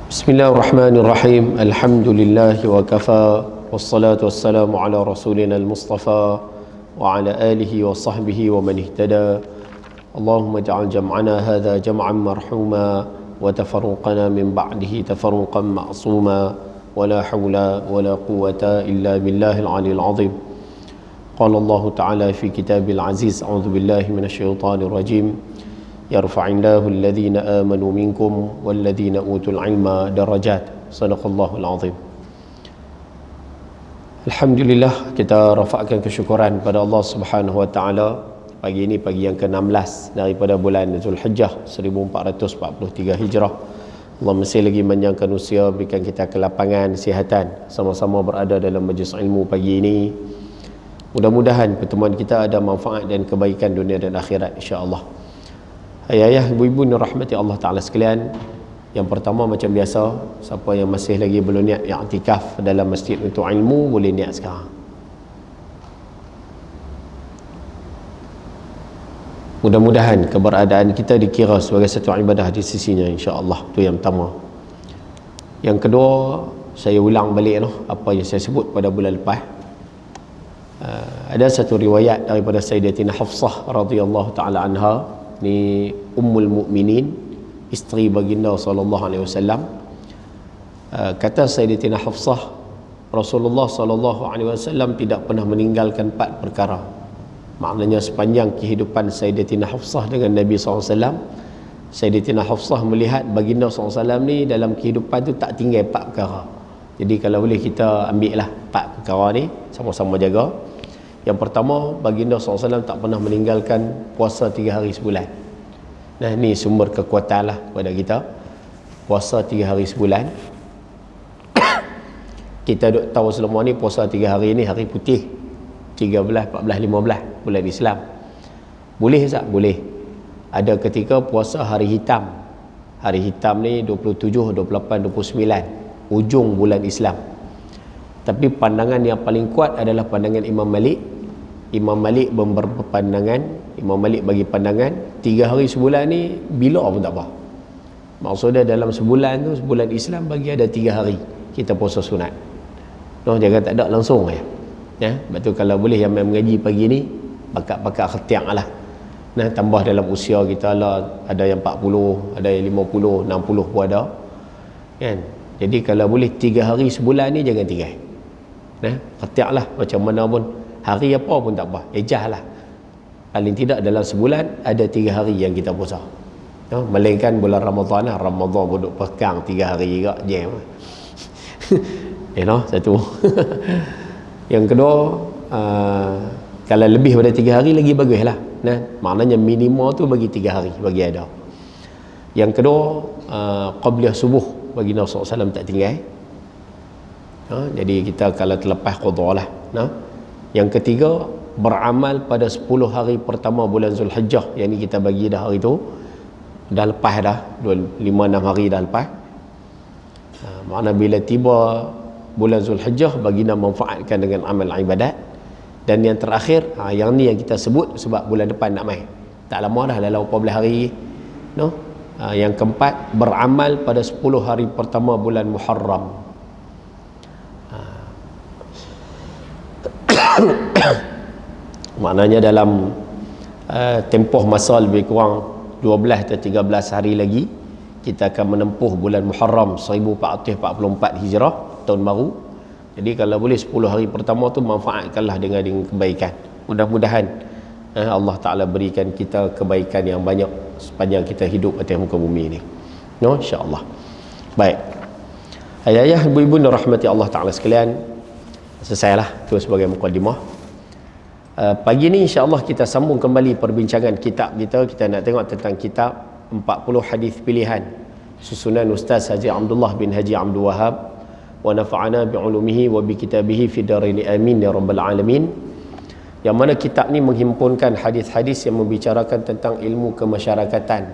Bismillahirrahmanirrahim. Alhamdulillah wa kafa. Wassalatu wassalamu ala rasulina al-mustafa wa ala alihi wa sahbihi wa man ihtada. Allahumma ja'al jam'ana hadha jam'an marhuma wa tafarruqana min ba'dihi tafarruqan ma'suma wa la hawla wa la quwwata illa billahil aliyyil azim. Qala Allah Ta'ala fi kitabil aziz, a'udzu billahi minasyaitonir rajim. Yarfa'illahu alladhina amanu minkum walladhina utul ilma darajat. Sadaqallahul azim. Alhamdulillah, kita rafa'kan kesyukuran pada Allah Subhanahu wa taala. Pagi ini pagi yang ke-16 daripada bulan Zulhijjah 1443 Hijrah. Allah masih lagi menjangkan usia, berikan kita kelapangan, kesihatan, sama-sama berada dalam majlis ilmu pagi ini. Mudah-mudahan pertemuan kita ada manfaat dan kebaikan dunia dan akhirat, insya-Allah. Ayah-ayah, ibu-ibu yang rahmati Allah Ta'ala sekalian, yang pertama macam biasa, siapa yang masih lagi belum niat i'tikaf dalam masjid untuk ilmu, boleh niat sekarang. Mudah-mudahan keberadaan kita dikira sebagai satu ibadah di sisinya, insya-Allah. Itu yang pertama. Yang kedua, saya ulang balik apa yang saya sebut pada bulan lepas. Ada satu riwayat daripada Sayyidatina Hafsah radhiyallahu taala anha, ni ummul mukminin, isteri baginda sallallahu alaihi wasallam. Kata Sayyidatina Hafsah, Rasulullah sallallahu alaihi wasallam tidak pernah meninggalkan 4 perkara. Maknanya sepanjang kehidupan Sayyidatina Hafsah dengan Nabi sallallahu alaihi wasallam, Sayyidatina Hafsah melihat baginda sallallahu alaihi wasallam ni dalam kehidupan tu tak tinggal 4 perkara. Jadi kalau boleh kita ambil lah 4 perkara ni, sama-sama jaga. Yang pertama, baginda SAW tak pernah meninggalkan puasa 3 hari sebulan. Nah, ni sumber kekuatan lah pada kita. Puasa 3 hari sebulan. Kita duk tahu selama ni puasa 3 hari ni hari putih, 13, 14, 15 bulan Islam. Boleh tak? Boleh. Ada ketika puasa hari hitam. Hari hitam ni 27, 28, 29, ujung bulan Islam. Tapi pandangan yang paling kuat adalah pandangan Imam Malik. Imam Malik berpandangan, Imam Malik bagi pandangan 3 hari sebulan ni bila pun tak apa. Maksudnya dalam sebulan tu, sebulan Islam bagi ada 3 hari kita puasa sunat. Jangan tak ada langsung ya. Betul, kalau boleh yang mengaji pagi ni pakat-pakat khatiak lah. Tambah dalam usia kita lah, ada yang 40, ada yang 50, 60 pun ada. Kan? Jadi kalau boleh 3 hari sebulan ni jangan tinggal. Khatiak lah macam mana pun. Hari apa pun tak apa, ejah lah. Paling tidak dalam sebulan ada 3 hari yang kita puasa. Melainkan bulan Ramadan lah. Ramadan pun duk pekang 3 hari juga, jam. Satu. Yang kedua, kalau lebih pada 3 hari lagi bagus lah. Maknanya minimum tu bagi 3 hari, bagi ada. Yang kedua, qabliyah subuh bagi Nabi SAW tak tinggal. Jadi kita kalau terlepas qadha lah. Yang ketiga, beramal pada 10 hari pertama bulan Zulhijjah. Yang ni kita bagi dah hari tu, dah lepas dah 5-6 hari dah lepas. Makna bila tiba bulan Zulhijjah, baginda manfaatkan dengan amal ibadat. Dan yang terakhir, yang ni yang kita sebut sebab bulan depan nak main, tak lama dah, dalam 14 hari. Yang keempat, beramal pada 10 hari pertama bulan Muharram. Maknanya dalam tempoh masa lebih kurang 12 atau 13 hari lagi kita akan menempuh bulan Muharram 1444 Hijrah, tahun baru. Jadi kalau boleh 10 hari pertama tu manfaatkanlah dengan kebaikan. Mudah-mudahan Allah Ta'ala berikan kita kebaikan yang banyak sepanjang kita hidup atas muka bumi ini, insya-Allah. Baik, ayah-ayah, ibu-ibu yang rahmati Allah Ta'ala sekalian, selesailah tu sebagai mukadimah. Pagi ni insya-Allah kita sambung kembali perbincangan kitab kita. Kita nak tengok tentang kitab 40 hadis pilihan susunan Ustaz Haji Abdullah bin Haji Abdul Wahab, wa nafa'ana bi ulumihi wa bi kitabihi fi daraini amin ya rabbal alamin. Yang mana kitab ni menghimpunkan hadis-hadis yang membicarakan tentang ilmu kemasyarakatan,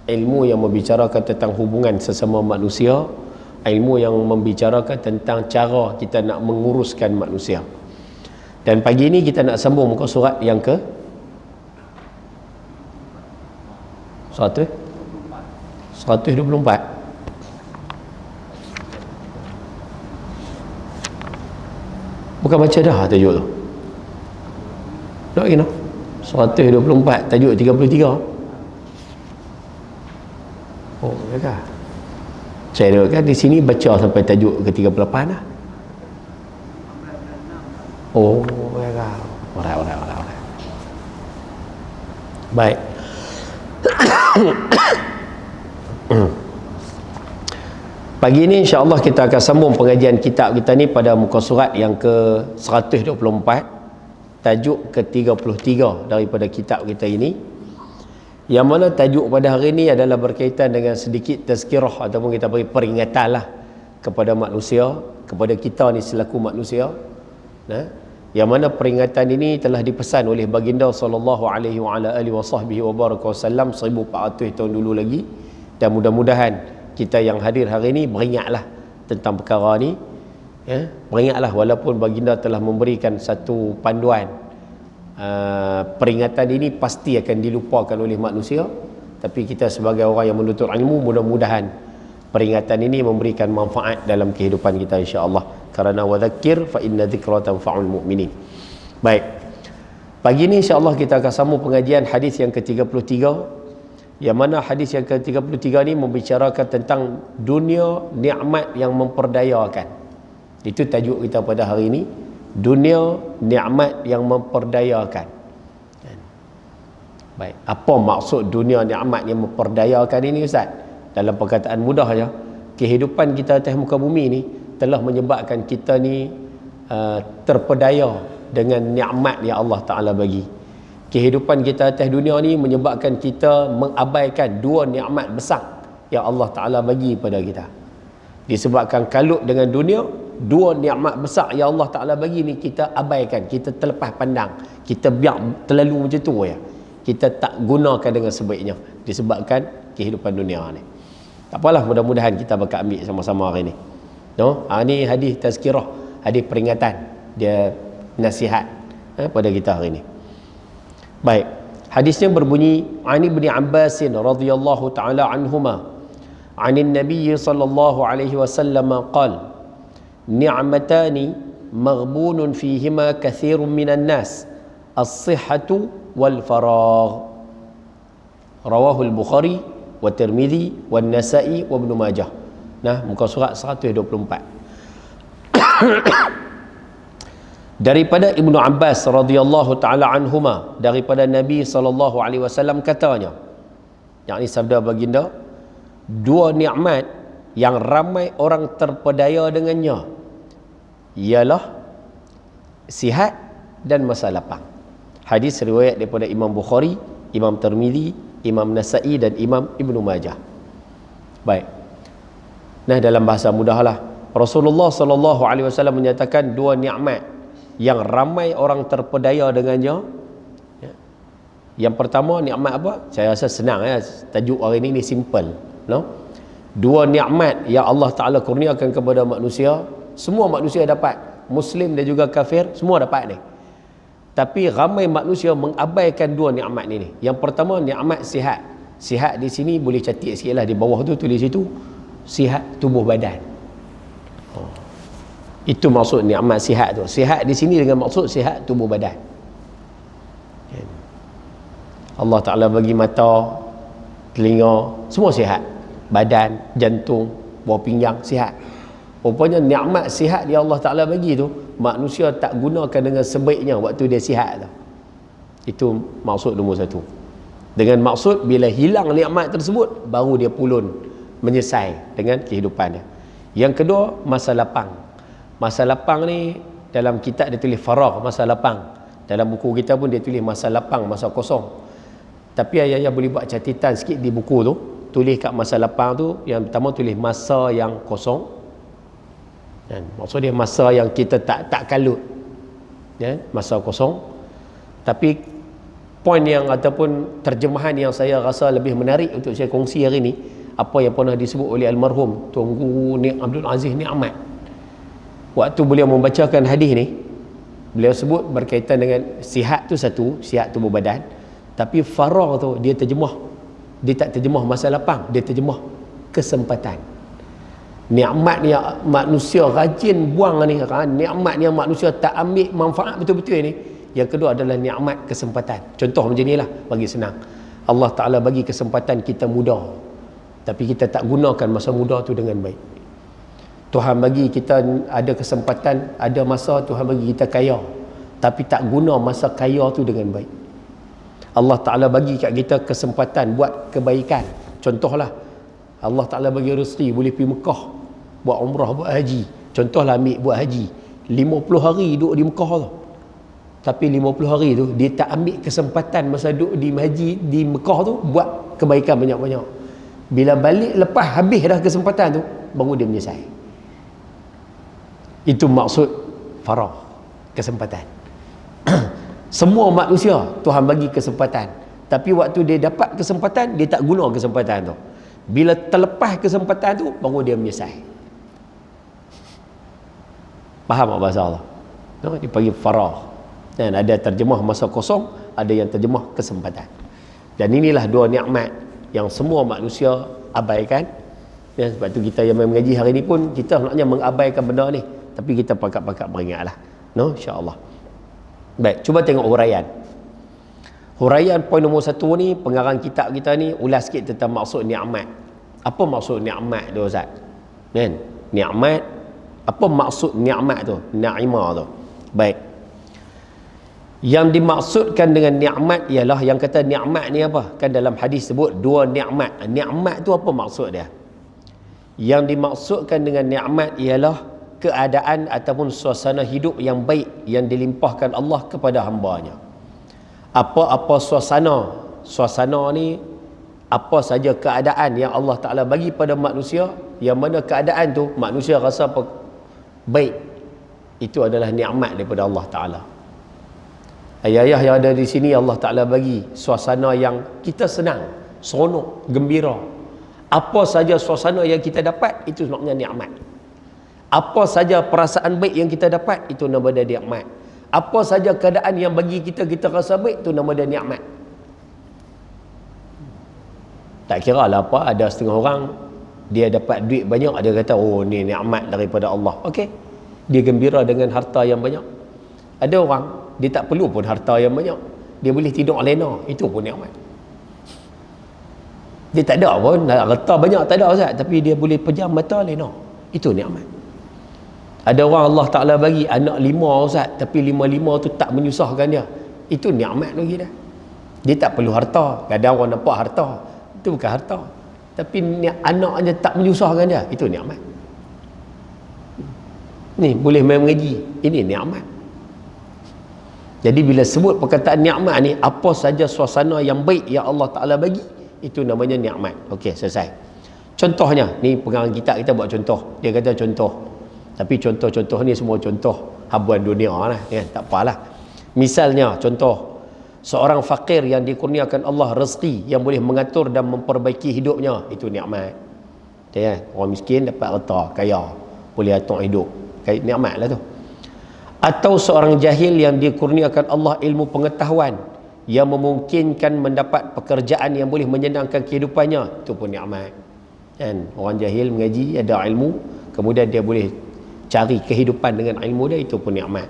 ilmu yang membicarakan tentang hubungan sesama manusia, ilmu yang membicarakan tentang cara kita nak menguruskan manusia. Dan pagi ini kita nak sambung muka surat yang ke 124. Bukan baca dah tajuk tu. Tak lagi no? 124 tajuk 33. Oh, ya kah? Saya tengok kan di sini baca sampai tajuk ke 38 lah. Oh, ya kah? Alright. Baik. Pagi ini insya-Allah kita akan sambung pengajian kitab kita ni pada muka surat yang ke 124, tajuk ke 33 daripada kitab kita ini, yang mana tajuk pada hari ini adalah berkaitan dengan sedikit tazkirah ataupun kita beri peringatan lah kepada manusia, kepada kita ni selaku manusia, yang mana peringatan ini telah dipesan oleh baginda sallallahu alaihi wa ala alihi wasallam 1400 tahun dulu lagi, dan mudah-mudahan kita yang hadir hari ini beringatlah tentang perkara ni, beringatlah walaupun baginda telah memberikan satu panduan, peringatan ini pasti akan dilupakan oleh manusia, tapi kita sebagai orang yang menuntut ilmu, mudah-mudahan peringatan ini memberikan manfaat dalam kehidupan kita insya-Allah. Karena wadzakir fa inna dzikra tanfa'ul mu'minin. Baik. Pagi ini insya-Allah kita akan sambung pengajian hadis yang ke-33, yang mana hadis yang ke-33 ni membicarakan tentang dunia nikmat yang memperdayakan. Itu tajuk kita pada hari ini, dunia nikmat yang memperdayakan. Baik, apa maksud dunia nikmat yang memperdayakan ini Ustaz? Dalam perkataan mudah saja, kehidupan kita atas muka bumi ni telah menyebabkan kita ni terpedaya dengan nikmat yang Allah Ta'ala bagi. Kehidupan kita atas dunia ni menyebabkan kita mengabaikan dua nikmat besar yang Allah Ta'ala bagi pada kita. Disebabkan kalut dengan dunia, dua nikmat besar yang Allah Ta'ala bagi ni kita abaikan, kita terlepas pandang, kita biar terlalu macam tu ya. Kita tak gunakan dengan sebaiknya disebabkan kehidupan dunia ni. Tak apalah, mudah-mudahan kita bakal ambil sama-sama hari ni. Ni hadis tazkirah, hadis peringatan, dia nasihat pada kita hari ni. Baik, hadisnya berbunyi, Ani bin Abbas radhiyallahu taala anhuma, Anin Nabi sallallahu alaihi wasallam qala, ni'matani maghbunun fihima katsirun minan nas, as-sihhatu wal faragh. Rawahu al-Bukhari wa Tirmizi wa Nasa'i wa Ibnu Majah. Muka surat 124. Daripada Ibnu Abbas radhiyallahu taala anhuma, daripada Nabi sallallahu alaihi wasallam katanya, yakni sabda baginda, dua nikmat yang ramai orang terpedaya dengannya ialah sihat dan masa lapang. Hadis riwayat daripada Imam Bukhari, Imam Tirmizi, Imam Nasa'i dan Imam Ibnu Majah. Baik. Dalam bahasa mudahlah, Rasulullah sallallahu alaihi wasallam menyatakan dua nikmat yang ramai orang terpedaya dengannya. Yang pertama nikmat apa? Saya rasa senang ya, tajuk hari ini simple, Dua nikmat yang Allah Taala kurniakan kepada manusia, semua manusia dapat, muslim dan juga kafir, semua dapat ni. Tapi ramai manusia mengabaikan dua nikmat ni. Yang pertama nikmat sihat. Sihat di sini boleh catik sikitlah di bawah tu, tulis situ, sihat tubuh badan. Itu maksud nikmat sihat tu. Sihat di sini dengan maksud sihat tubuh badan. Allah Ta'ala bagi mata, telinga, semua sihat. Badan, jantung, buah pinggang sihat. Rupanya nikmat sihat yang Allah Ta'ala bagi tu, manusia tak gunakan dengan sebaiknya waktu dia sihat tu. Itu maksud nombor satu. Dengan maksud bila hilang nikmat tersebut, baru dia pulun menyesal dengan kehidupannya. Yang kedua, masa lapang. Masa lapang ni dalam kitab dia tulis faragh, masa lapang. Dalam buku kita pun dia tulis masa lapang, masa kosong. Tapi ayah boleh buat catatan sikit di buku tu, tulis kat masa lapang tu, yang pertama tulis masa yang kosong. Dan maksud dia masa yang kita tak kalut, masa kosong. Tapi poin yang ataupun terjemahan yang saya rasa lebih menarik untuk saya kongsi hari ni, apa yang pernah disebut oleh almarhum Tuan Guru Abdul Aziz Ni'mat. Waktu beliau membacakan hadis ni, beliau sebut berkaitan dengan sihat tu satu, sihat tubuh badan. Tapi faragh tu dia terjemah, dia tak terjemah masa lapang, dia terjemah kesempatan. Nikmat yang manusia rajin buang ni, nikmat yang manusia tak ambil manfaat betul-betul ni. Yang kedua adalah nikmat kesempatan. Contoh macam inilah, bagi senang. Allah Ta'ala bagi kesempatan kita muda, tapi kita tak gunakan masa muda tu dengan baik. Tuhan bagi kita ada kesempatan, ada masa Tuhan bagi kita kaya, tapi tak guna masa kaya tu dengan baik. Allah Ta'ala bagi kat kita kesempatan buat kebaikan. Contohlah, Allah Ta'ala bagi rezeki boleh pergi Mekah, buat umrah, buat haji. Contohlah ambil buat haji, 50 hari duduk di Mekah tu. Tapi 50 hari tu dia tak ambil kesempatan masa duduk di haji di Mekah tu buat kebaikan banyak-banyak. Bila balik lepas habis dah kesempatan tu, baru dia menyesal. Itu maksud farah, kesempatan. Semua manusia Tuhan bagi kesempatan, tapi waktu dia dapat kesempatan, dia tak guna kesempatan tu. Bila terlepas kesempatan tu, baru dia menyesal. Faham tak bahasa Allah? No, dia panggil farah. Dan ada terjemah masa kosong, ada yang terjemah kesempatan. Dan inilah dua nikmat yang semua manusia abaikan. Ya, sebab tu kita yang mengaji hari ni pun kita naknya mengabaikan benda ni, tapi kita pakat-pakat beringatlah. No, insya-Allah. Baik, cuba tengok huraian. Huraian poin nombor 1 ni, pengarang kitab kita ni ulas sikit tentang maksud nikmat. Apa maksud nikmat tu, Ustaz? Kan? Nikmat, apa maksud nikmat tu? Naimah tu. Baik. Yang dimaksudkan dengan nikmat ialah, yang kata nikmat ni apa? Kan dalam hadis sebut dua nikmat. Nikmat tu apa maksud dia? Yang dimaksudkan dengan nikmat ialah keadaan ataupun suasana hidup yang baik yang dilimpahkan Allah kepada hamba-Nya. Apa-apa suasana ni, apa saja keadaan yang Allah Ta'ala bagi pada manusia, yang mana keadaan tu manusia rasa baik, itu adalah nikmat daripada Allah Ta'ala. Ayah-ayah yang ada di sini, Allah Ta'ala bagi suasana yang kita senang, seronok, gembira. Apa saja suasana yang kita dapat, itu sebenarnya nikmat. Apa saja perasaan baik yang kita dapat, itu nama dia nikmat. Apa saja keadaan yang bagi kita rasa baik, itu nama dia nikmat. Tak kira lah apa, ada setengah orang dia dapat duit banyak, dia kata oh ni nikmat daripada Allah. Okey, dia gembira dengan harta yang banyak. Ada orang dia tak perlu pun harta yang banyak, dia boleh tidur lena, itu pun nikmat. Dia tak ada pun harta banyak, tak ada Ustaz, tapi dia boleh pejam mata lena, itu nikmat. Ada orang Allah Ta'ala bagi anak 5 Ustaz, tapi 5 tu tak menyusahkan dia, itu nikmat lagi dah. Dia tak perlu harta. Kadang orang nampak harta, itu bukan harta, tapi anaknya tak menyusahkan dia, itu nikmat. Ni boleh main mengaji, ini nikmat. Jadi bila sebut perkataan nikmat ni, apa saja suasana yang baik yang Allah Ta'ala bagi, itu namanya nikmat. Okey, selesai. Contohnya, ni pengarang kitab kita buat contoh. Dia kata contoh, tapi contoh-contoh ni semua contoh habuan dunia lah, kan? Tak apalah. Misalnya contoh, seorang fakir yang dikurniakan Allah rezeki yang boleh mengatur dan memperbaiki hidupnya, itu nikmat. Ya, orang miskin dapat harta, kaya, boleh atur hidup, nikmat lah tu. Atau seorang jahil yang dikurniakan Allah ilmu pengetahuan yang memungkinkan mendapat pekerjaan yang boleh menyenangkan kehidupannya, itu pun nikmat. Kan? Orang jahil mengaji, ada ilmu, kemudian dia boleh cari kehidupan dengan ilmu dia, itu pun nikmat.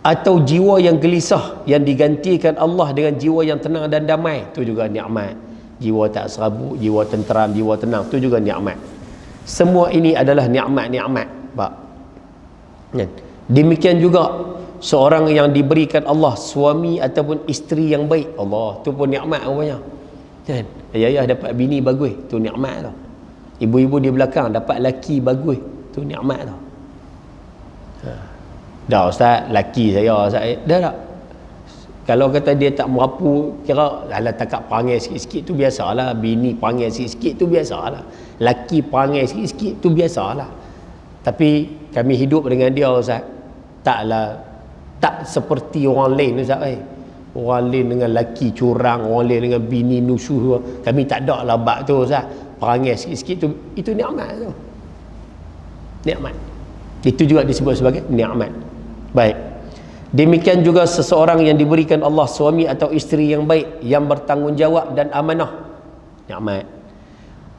Atau jiwa yang gelisah yang digantikan Allah dengan jiwa yang tenang dan damai, itu juga nikmat. Jiwa tak serabut, jiwa tenteram, jiwa tenang, itu juga nikmat. Semua ini adalah nikmat-nikmat. Kan? Demikian juga seorang yang diberikan Allah suami ataupun isteri yang baik, Allah, tu pun nikmat rupanya. Kan? Ayah-ayah dapat bini bagus, tu nikmat tau. Ibu-ibu di belakang dapat laki bagus, tu nikmat tau. Dah Ustaz, laki saya Ustaz, dah tak? Kalau kata dia tak merapu, kira alah takak perangai sikit-sikit tu biasalah. Bini perangai sikit-sikit tu biasalah. Laki perangai sikit-sikit tu biasalah. Tapi kami hidup dengan dia Ustaz, tak seperti orang lain Ustaz. Orang lain dengan laki curang, orang lain dengan bini nusuh, kami tak ada lah bab tu Ustaz. Perangai sikit-sikit tu, itu nikmat tu. Nikmat. Itu juga disebut sebagai nikmat. Baik. Demikian juga seseorang yang diberikan Allah suami atau isteri yang baik, yang bertanggungjawab dan amanah, nikmat.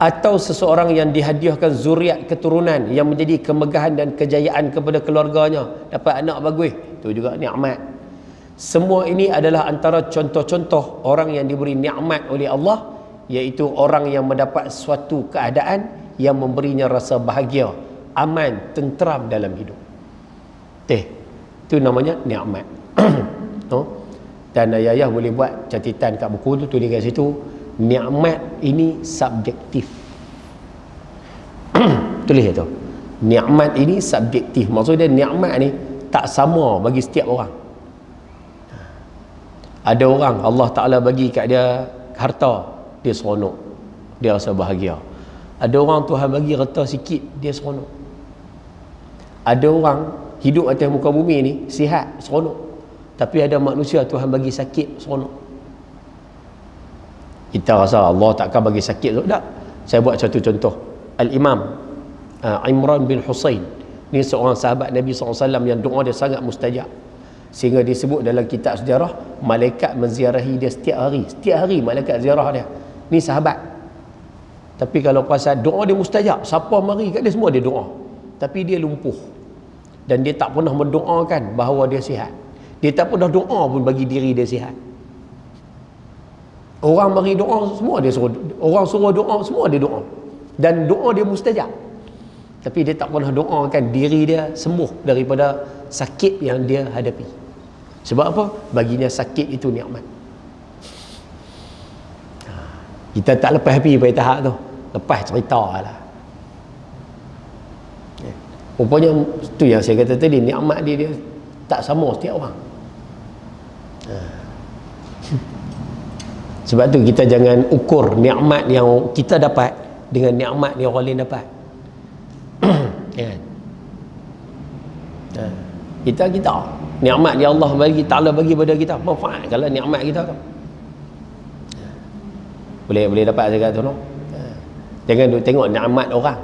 atau seseorang yang dihadiahkan zuriat keturunan yang menjadi kemegahan dan kejayaan kepada keluarganya, dapat anak bagus, itu juga nikmat. Semua ini adalah antara contoh-contoh orang yang diberi nikmat oleh Allah, iaitu orang yang mendapat suatu keadaan yang memberinya rasa bahagia, aman, tenteram dalam hidup. Itu namanya nikmat. No? Dan ayah boleh buat catatan kat buku tu, tulis kat situ, nikmat ini subjektif. Tulis tu. Nikmat ini subjektif. Maksudnya nikmat ni tak sama bagi setiap orang. Ada orang Allah Ta'ala bagi kat dia harta, dia seronok, dia rasa bahagia. Ada orang Tuhan bagi harta sikit, dia seronok. Ada orang hidup atas muka bumi ni sihat, seronok. Tapi ada manusia Tuhan bagi sakit, seronok. Kita rasa Allah takkan bagi sakit tu. Tak. Saya buat satu contoh. Al-Imam Imran bin Husain, ni seorang sahabat Nabi SAW yang doa dia sangat mustajab, sehingga disebut dalam kitab sejarah malaikat menziarahi dia setiap hari. Setiap hari malaikat ziarah dia. Ni sahabat. Tapi kalau pasal doa dia mustajab, siapa mari kat dia semua dia doa. Tapi dia lumpuh. Dan dia tak pernah mendoakan bahawa dia sihat. Dia tak pernah doa pun bagi diri dia sihat. Orang mari doa semua dia suruh, orang suruh doa semua dia doa. Dan doa dia mustajab. Tapi dia tak pernah doakan diri dia sembuh daripada sakit yang dia hadapi. Sebab apa? Baginya sakit itu nikmat. Kita tak lepas api pada tahap tu. Lepas cerita lah. Rupanya tu yang saya kata tadi, nikmat dia tak sama setiap orang. Sebab tu kita jangan ukur nikmat yang kita dapat dengan nikmat yang orang lain dapat. Kan? Kita nikmat yang Allah bagi, Ta'ala bagi pada kita, manfaat kalau nikmat kita tu. Boleh dapat saya kata tu. Jangan duk tengok nikmat orang.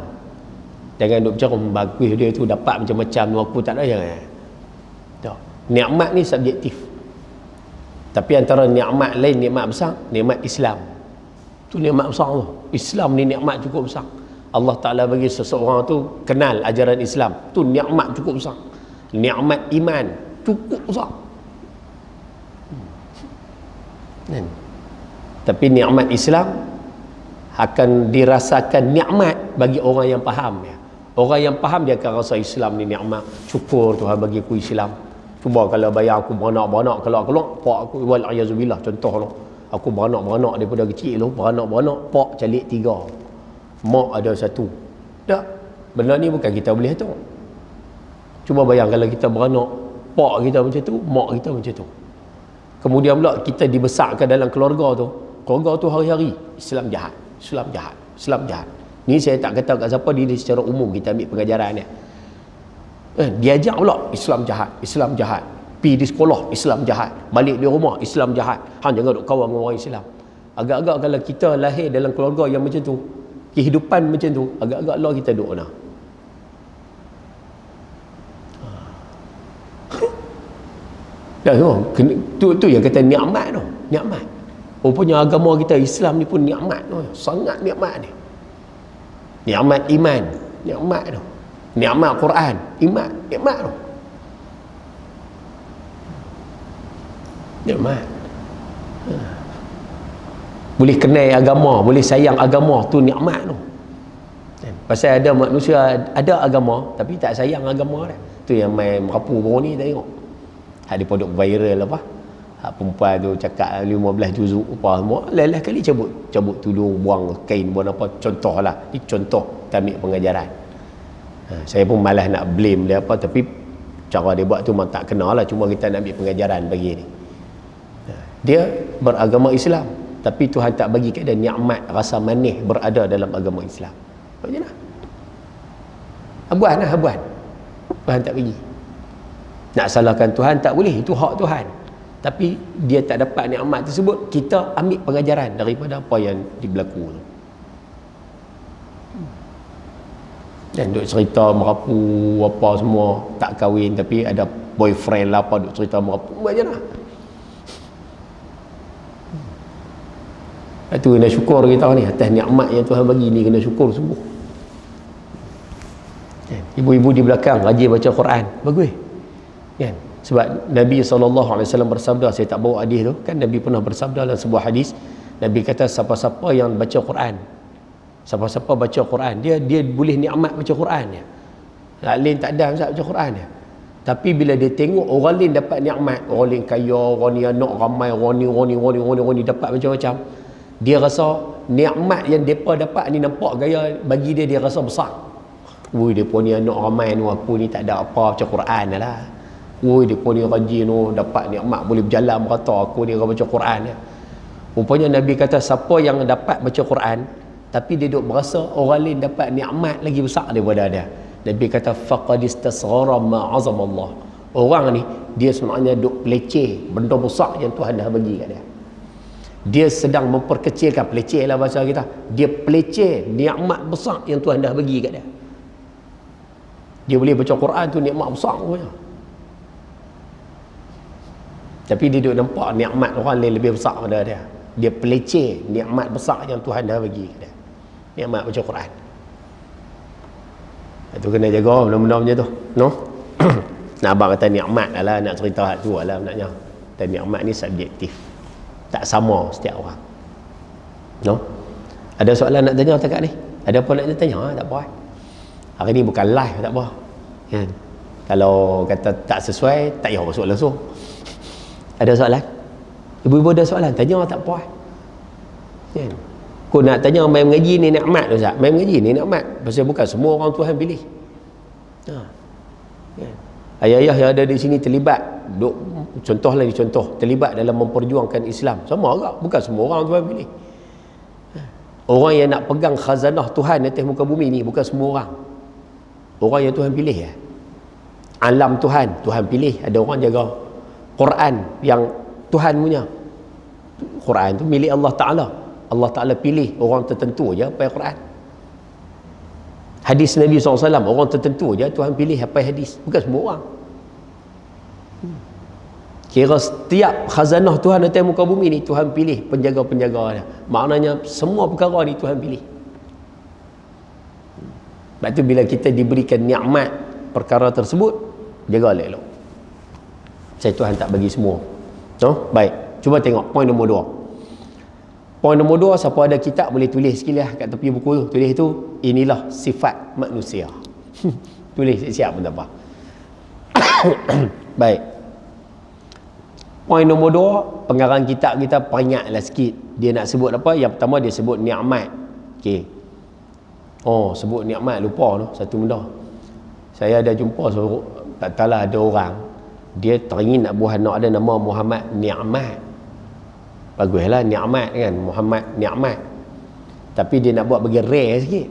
Jangan duk bercakap bagus dia tu dapat macam-macam tu, aku tak ada. Jangan. Nikmat ni subjektif. Tapi antara nikmat lain, nikmat besar, nikmat Islam. Tu nikmat besar tu. Islam ni nikmat cukup besar. Allah Ta'ala bagi seseorang tu kenal ajaran Islam. Tu nikmat cukup besar. Nikmat iman cukup besar. Tapi nikmat Islam akan dirasakan nikmat bagi orang yang faham. Orang yang faham dia akan rasa Islam ni nikmat. Syukur Tuhan bagi aku Islam. Cuba kalau bayar aku beranak-beranak, kalau pak aku wal-ayazubillah, contoh lah, aku beranak-beranak daripada kecil tu, beranak-beranak, pak calik 3, mak ada 1. Tak, benda ni bukan kita boleh hitung. Cuba bayang kalau kita beranak, pak kita macam tu, mak kita macam tu. Kemudian pula kita dibesarkan dalam keluarga tu hari-hari Islam jahat, Islam jahat, Islam jahat. Ni saya tak kata kat siapa, dia secara umum kita ambil pengajaran ni. Diajak pula Islam jahat, Islam jahat. Pergi di sekolah Islam jahat, balik di rumah Islam jahat. Jangan duk kawan dengan orang Islam. Agak-agak kalau kita lahir dalam keluarga yang macam tu, kehidupan macam tu, agak-agak Allah kita duk nak. Tu yang kata nikmat tu, nikmat. Rupanya agama kita Islam ni pun nikmat tu, sangat nikmat ni. Nikmat iman, nikmat tu. Nikmat Quran, iman, nikmat tu. Nikmat. Boleh kenal agama, boleh sayang agama, tu nikmat tu. Pasal ada manusia ada agama tapi tak sayang agama dia. Tu yang main merapu baru ni tengok. Hak dia produk viral apa? Hak perempuan tu cakap 15 juzuk apa semua, lelah kali cabut tudung, buang kain, buang apa, contohlah. Ni contoh kami pengajaran. Saya pun malas nak blame dia apa, tapi cara dia buat tu memang tak kena lah, cuma kita nak ambil pengajaran bagi ni. Dia beragama Islam tapi Tuhan tak bagi kat dia nikmat rasa manis berada dalam agama Islam. Macam mana? Habuan. Tuhan tak bagi. Nak salahkan Tuhan tak boleh, itu hak Tuhan. Tapi dia tak dapat nikmat tersebut, kita ambil pengajaran daripada apa yang berlaku tu. Dan duk cerita merapu apa semua, tak kahwin tapi ada boyfriend lah apa, duk cerita merapu macam mana. tu kena syukur kita ni atas nikmat yang Tuhan bagi ni, kena syukur sungguh. Ibu-ibu di belakang rajin baca Quran, bagus kan? Sebab Nabi SAW bersabda, saya tak bawa hadis tu kan, Nabi pernah bersabda dalam sebuah hadis, Nabi kata siapa-siapa yang baca Quran, siapa-siapa baca Quran, dia boleh nikmat baca Quran dia. Lain tak ada Ustaz baca Quran dia. Tapi bila dia tengok orang lain dapat nikmat, orang lain kaya, orang ni anak ramai, orang ni dapat macam-macam, dia rasa nikmat yang depa dapat ni nampak gaya bagi dia rasa besar. Oi, depa ni anak ramai ni, aku ni tak ada apa baca Quran lah. Oi, depa ni rajin tu, dapat nikmat boleh berjalan merata, aku ni orang baca Quran ya. Rupanya Nabi kata siapa yang dapat baca Quran tapi dia duk berasa orang lain dapat nikmat lagi besar daripada dia, Nabi kata faqad istasghara ma azama Allah. Orang ni dia sebenarnya duk peleceh benda besar yang Tuhan dah bagi kat dia. Dia sedang memperkecilkan, peleceh lah bahasa kita. Dia peleceh nikmat besar yang Tuhan dah bagi kat dia. Dia boleh baca Quran tu nikmat besar punya. Tapi dia duk nampak nikmat orang lain lebih besar daripada dia. Dia peleceh nikmat besar yang Tuhan dah bagi kat dia. Nikmat baca Quran. Itu kena jaga benda-benda macam tu, no? Nak abang kata nikmat lah, nak cerita hak tu lah benarnya. Dan nikmat ni subjektif, tak sama setiap orang, no? Ada soalan nak tanya tak ni? Ada apa nak tanya? Tak apa. Hari ni bukan live, tak apa kan? Kalau kata tak sesuai, tak payah masuk langsung. Ada soalan? Ibu-ibu ada soalan, tanya tak apa kan? Kau nak tanya main mengaji ni nikmat Ustaz, main mengaji ni nikmat pasal bukan semua orang Tuhan pilih. Kan? Ayah-ayah yang ada di sini terlibat, contohlah ni contoh, terlibat dalam memperjuangkan Islam, sama agak bukan semua orang Tuhan pilih. Orang yang nak pegang khazanah Tuhan atas muka bumi ni bukan semua orang. Orang yang Tuhan pilih ya. Alam Tuhan pilih, ada orang jaga Quran yang Tuhan punya. Quran tu milik Allah Ta'ala. Allah Ta'ala pilih orang tertentu je hafal Quran. Hadis Nabi SAW, orang tertentu je Tuhan pilih hafal hadis, bukan semua orang. Kira setiap khazanah Tuhan atas muka bumi ni Tuhan pilih penjaga-penjaga dia. Maknanya semua perkara ni Tuhan pilih. Sebab tu bila kita diberikan nikmat perkara tersebut, jaga elok-elok. Saya Tuhan tak bagi semua. No? Baik, cuba tengok poin nombor 2. Poin nombor 2, siapa ada kitab boleh tulis sikit lah kat tepi buku tu. Tulis tu, inilah sifat manusia. Tulis siap pun tak apa. Baik. Poin nombor 2, pengarang kitab kita peringatlah sikit. Dia nak sebut apa? Yang pertama dia sebut nikmat. Okey. Oh, sebut nikmat, lupa tu satu benda. Saya ada jumpa tak tahulah ada orang dia teringin nak buah anak ada nama Muhammad Ni'mat. Baguslah Ni'mat kan, Muhammad Ni'mat. Tapi dia nak buat bagi rare sikit.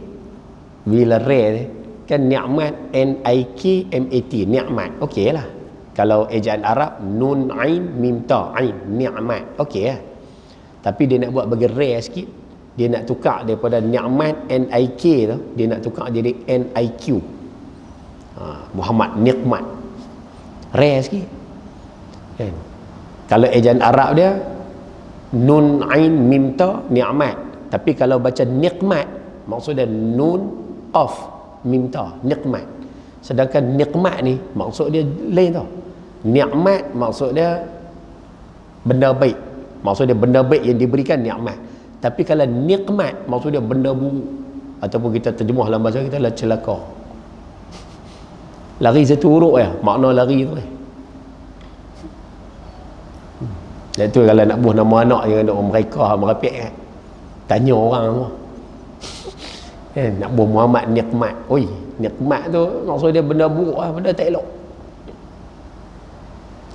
Bila rare kan Ni'mat, N-I-K-M-A-T, Ni'mat. Okey lah. Kalau ejaan Arab nun ain mim ta ain, Ni'mat. Okey lah. Tapi dia nak buat bagi rare sikit. Dia nak tukar daripada Ni'mat N-I-K tu, dia nak tukar jadi N-I-Q. Muhammad Ni'mat. Rare sikit kan? Kalau ejaan Arab dia nun ain mim ta ni'mat, tapi kalau baca nikmat maksud dia nun qaf mim ta nikmat. Sedangkan nikmat ni maksud dia lain tau. Nikmat maksud dia benda baik, maksud dia benda baik yang diberikan nikmat. Tapi kalau nikmat maksud dia benda buruk, ataupun kita terjemah dalam bahasa kita lah celaka. Lari satu huruf ya, makna lari tu. Dan tu kalau nak buah nama anak yang ada orang mereka merapik kan. Tanya orang tu. Nak buah Muhammad Nikmat. Oi, nikmat tu maksud dia benda buruk lah, benda tak elok.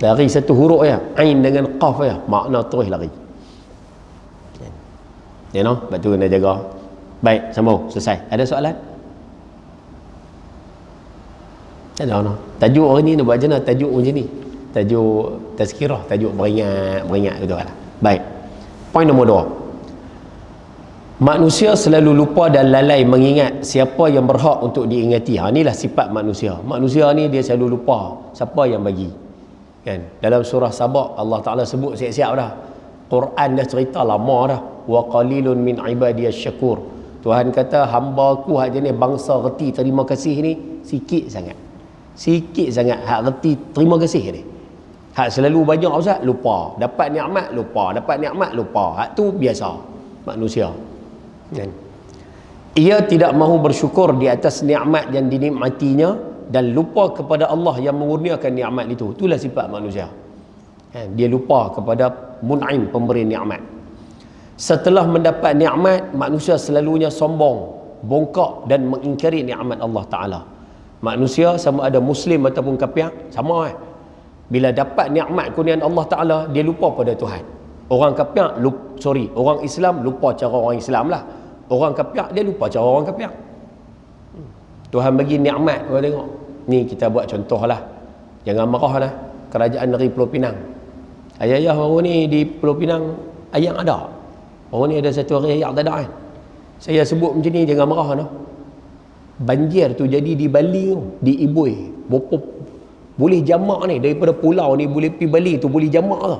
Lari satu huruf ya, ain dengan qaf ya, makna terus lari. You know, sebab tu kena jaga. Baik, sambung, selesai. Ada soalan? Tak ada no. Tajuk hari ni nak buat macam mana? Tajuk macam ni. Tajuk tazkirah, tajuk beringat betul lah. Baik. Poin nombor 2. Manusia selalu lupa dan lalai mengingat siapa yang berhak untuk diingati. Inilah sifat manusia. Manusia ni dia selalu lupa siapa yang bagi. Kan? Dalam surah Sabah Allah Taala sebut siap-siap dah. Quran dah cerita lama dah. Wa qalilun min ibadiyasy syakur. Tuhan kata hamba aku hak jenis bangsa reti terima kasih ni sikit sangat. Sikit sangat hak reti terima kasih ni. Hak selalu banyak Ustaz lupa, dapat nikmat lupa, dapat nikmat lupa. Hak tu biasa manusia. Kan? Ia tidak mahu bersyukur di atas nikmat yang dinikmatinya dan lupa kepada Allah yang mengurniakan nikmat itu. Itulah sifat manusia. Dia lupa kepada Mun'im, pemberi nikmat. Setelah mendapat nikmat, manusia selalunya sombong, bongkak dan mengingkari nikmat Allah Ta'ala. Manusia sama ada Muslim ataupun kafir, sama bila dapat nikmat kurniaan Allah Ta'ala, dia lupa pada Tuhan. Orang kafir, orang Islam lupa cara orang Islam lah. Orang kafir, dia lupa cara orang kafir. Tuhan bagi nikmat, kau tengok. Ni kita buat contoh lah. Jangan marah lah. Kerajaan negeri Pulau Pinang. Ayah-ayah baru ni di Pulau Pinang, ayam ada. Baru ni ada satu hari ayam tak ada kan. Saya sebut macam ni, jangan marah lah. Banjir tu jadi di Bali tu, di Ibui. Boleh jamak ni, daripada pulau ni boleh pergi Bali tu, boleh jamak tu.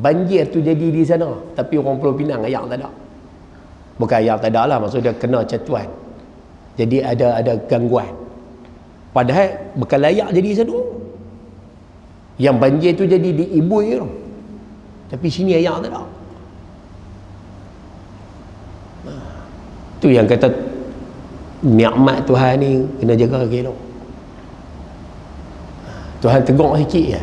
Banjir tu jadi di sana. Tapi orang Pulau Pinang ayam tak ada. Bukan ayam tak ada lah, maksudnya kena catuan. Jadi ada gangguan. Padahal bukan layak jadi sana. Yang banjir tu jadi di Ibui tu. Tapi sini ayam tak ada. Tu yang kata nikmat Tuhan ni kena jaga elok. Tuhan tegur sikit je.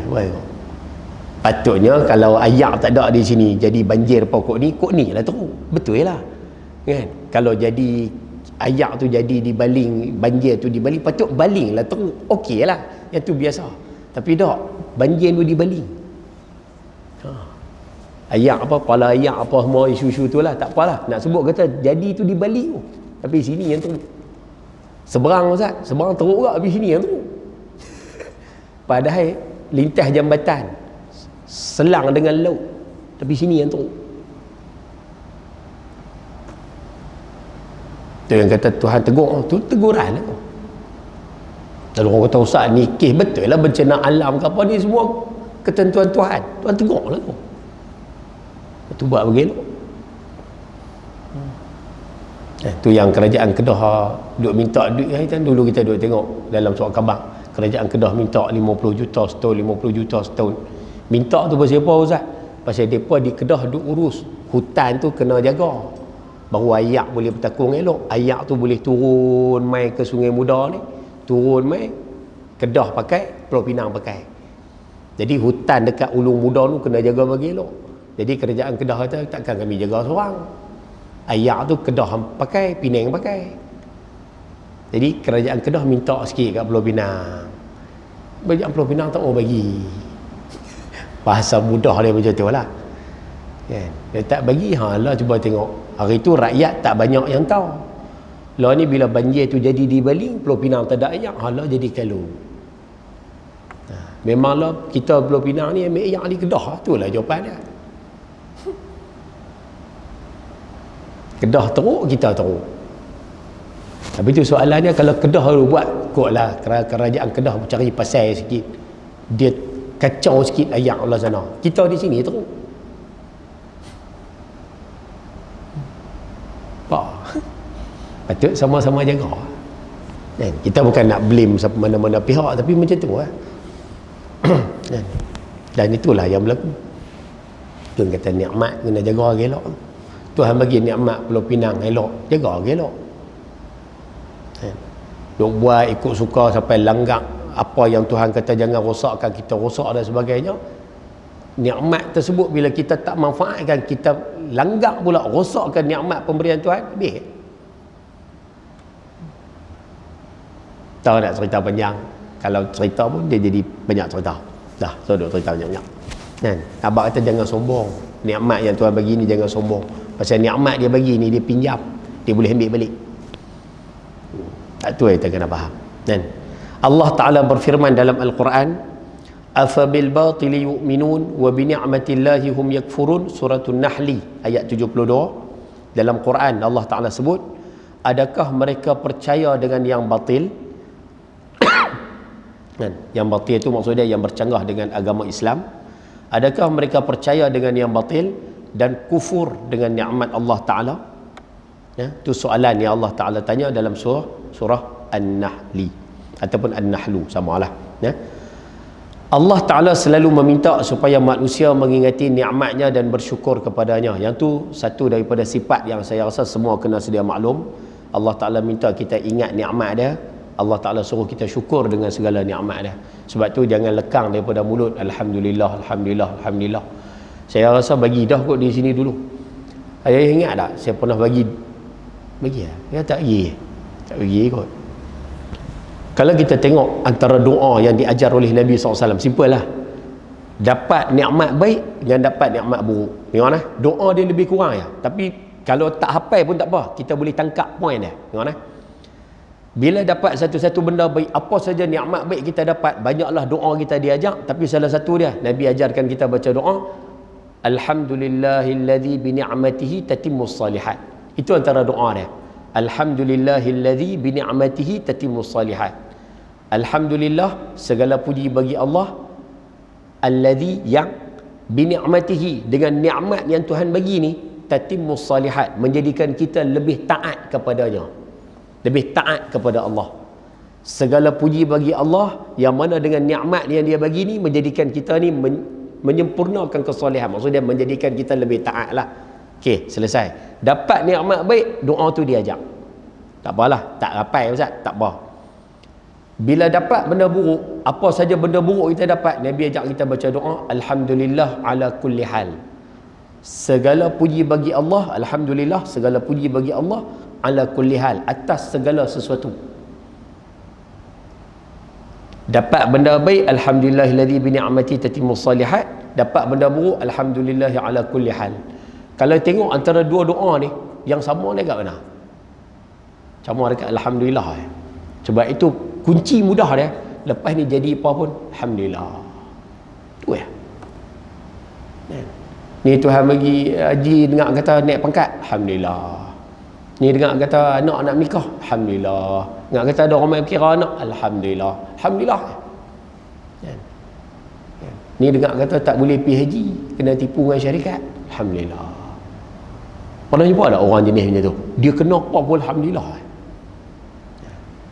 Patutnya kalau ayak tak ada di sini jadi banjir pokok ni lah teruk. Betul lah. Kan? Kalau jadi ayak tu jadi dibaling, banjir tu dibaling, patut baling lah teruk. Okey lah. Yang tu biasa. Tapi tak, banjir tu dibaling. Ayak apa, kepala ayak apa semua isu-isu tu lah, tak apalah. Nak sebut kata jadi tu dibaling. Tapi sini yang teruk. Seberang Ustaz, seberang teruk tak, tapi sini yang teruk. Padahal lintas jambatan selang dengan laut, tapi sini yang teruk. Tu yang kata Tuhan tegur, tu teguran lah. Kalau orang kata Ustaz ni kes betul lah, bencana alam ke apa ni semua ketentuan Tuhan. Tuhan tegur lah tu. Tu buat begini. Tu yang kerajaan Kedah duk minta duit kan, dulu kita duk tengok dalam surat khabar. Kerajaan Kedah minta 50 juta setahun, 50 juta setahun. Minta tu pasal apa Ustaz? Pasal mereka di Kedah duk urus hutan tu kena jaga. Baru ayak boleh bertakung elok. Ayak tu boleh turun mai ke Sungai Muda ni, turun mai Kedah pakai, Pulau Pinang pakai. Jadi hutan dekat Ulung Muda tu kena jaga bagi elok. Jadi kerajaan Kedah kata takkan kami jaga seorang. Ayak tu Kedah pakai, Penang pakai. Jadi kerajaan Kedah minta sikit kat Pulau Pinang. Banyak Pulau Pinang tak mau bagi. Bahasa mudah dia macam tu lah. Kan? Dia tak bagi, lah cuba tengok. Hari tu rakyat tak banyak yang tahu. Lah ni bila banjir tu jadi di Bali, Pulau Pinang tak ada ayak, lah jadi kalau. Memanglah kita Pulau Pinang ni ambil ayak di Kedah, itulah jawapan dia. Kedah teruk, kita teruk. Tapi tu soalannya, kalau Kedah dulu buat kotlah kerajaan Kedah cari pasal sikit, dia kacau sikit ayak Allah sana, kita di sini teruk. Apa? Patut sama-sama jaga. Dan kita bukan nak blame mana-mana pihak, tapi macam tu lah. Dan itulah yang berlaku. Tuhan kata nikmat kena jaga elok. Tuhan bagi nikmat Pulau Pinang elok, jaga elok. Duk buat ikut suka sampai langgak apa yang Tuhan kata jangan rosakkan, kita rosak dan sebagainya. Nikmat tersebut bila kita tak manfaatkan, kita langgak pula rosakkan nikmat pemberian Tuhan, habis. Tahu nak cerita panjang, kalau cerita pun dia jadi banyak cerita. Dah, so duk cerita banyak-banyak. Kan? Abang kata jangan sombong. Nikmat yang Tuhan bagi ni jangan sombong. Pasal nikmat dia bagi ni dia pinjam, dia boleh ambil balik. Itu yang kita kena faham. Dan Allah Ta'ala berfirman dalam Al-Quran, afa bil batili yu'minun wa bi ni'matillahi hum yakfurun, suratul Nahli ayat 72. Dalam Quran Allah Ta'ala sebut, adakah mereka percaya dengan yang batil? Dan yang batil itu maksudnya yang bercanggah dengan agama Islam. Adakah mereka percaya dengan yang batil? dan kufur dengan nikmat Allah Ta'ala? Ya, itu soalan yang Allah Ta'ala tanya dalam surah An-Nahli ataupun An-Nahlu, samalah. Ya. Allah Ta'ala selalu meminta supaya manusia mengingati nikmatnya dan bersyukur kepadanya. Yang tu satu daripada sifat yang saya rasa semua kena sedia maklum. Allah Ta'ala minta kita ingat nikmat dia. Allah Ta'ala suruh kita syukur dengan segala nikmat dia. Sebab tu jangan lekang daripada mulut Alhamdulillah, Alhamdulillah, Alhamdulillah. Saya rasa bagi dah kot di sini dulu. Saya ingat tak saya pernah bagi lah. Ya tak bagi kot. Kalau kita tengok antara doa yang diajar oleh Nabi SAW, simple lah. Dapat nikmat baik dengan dapat nikmat buruk. Tengok lah, doa dia lebih kurang ya. Tapi kalau tak hafal pun tak apa, kita boleh tangkap poin dia. Tengok lah, bila dapat satu-satu benda baik, apa saja nikmat baik kita dapat, banyaklah doa kita diajak. Tapi salah satu dia, Nabi ajarkan kita baca doa Alhamdulillahilladzi bini'matihi tatimmus salihat. Itu antara doa dia. Alhamdulillahilladzi bini'matihi tatimmus salihat. Alhamdulillah, segala puji bagi Allah, alladzi, yang, bini'matihi, dengan nikmat yang Tuhan bagi ni, tatimmus salihat, menjadikan kita lebih taat kepadanya, lebih taat kepada Allah. Segala puji bagi Allah yang mana dengan nikmat yang dia bagi ni menjadikan kita ni menyempurnakan kesolehan. Maksudnya menjadikan kita lebih taat lah. Okey, selesai. Dapat nikmat baik, doa tu diajak. Tak apalah, tak rapai Ustaz, tak apa. Bila dapat benda buruk, apa saja benda buruk kita dapat, Nabi ajak kita baca doa Alhamdulillah ala kulli hal. Segala puji bagi Allah, Alhamdulillah, segala puji bagi Allah ala kulli hal, atas segala sesuatu. Dapat benda baik, Alhamdulillahilladzi bini'mati tatimmus salihat. Dapat benda buruk, Alhamdulillah ala kulli hal. Kalau tengok antara dua doa ni, yang sama dekat mana? Sama dekat Alhamdulillah. Sebab itu kunci mudah dia. Lepas ni jadi apa pun, Alhamdulillah. Tu ya. Ni Tuhan bagi haji, dengar kata naik pangkat, Alhamdulillah. Ni dengar kata anak nak menikah, Alhamdulillah. Dengar kata ada orang kira anak, Alhamdulillah. Alhamdulillah. Ni dengar kata tak boleh pergi haji, kena tipu dengan syarikat, Alhamdulillah. Pernah jumpa ada orang jenis macam tu? Dia kena apa pun, Alhamdulillah.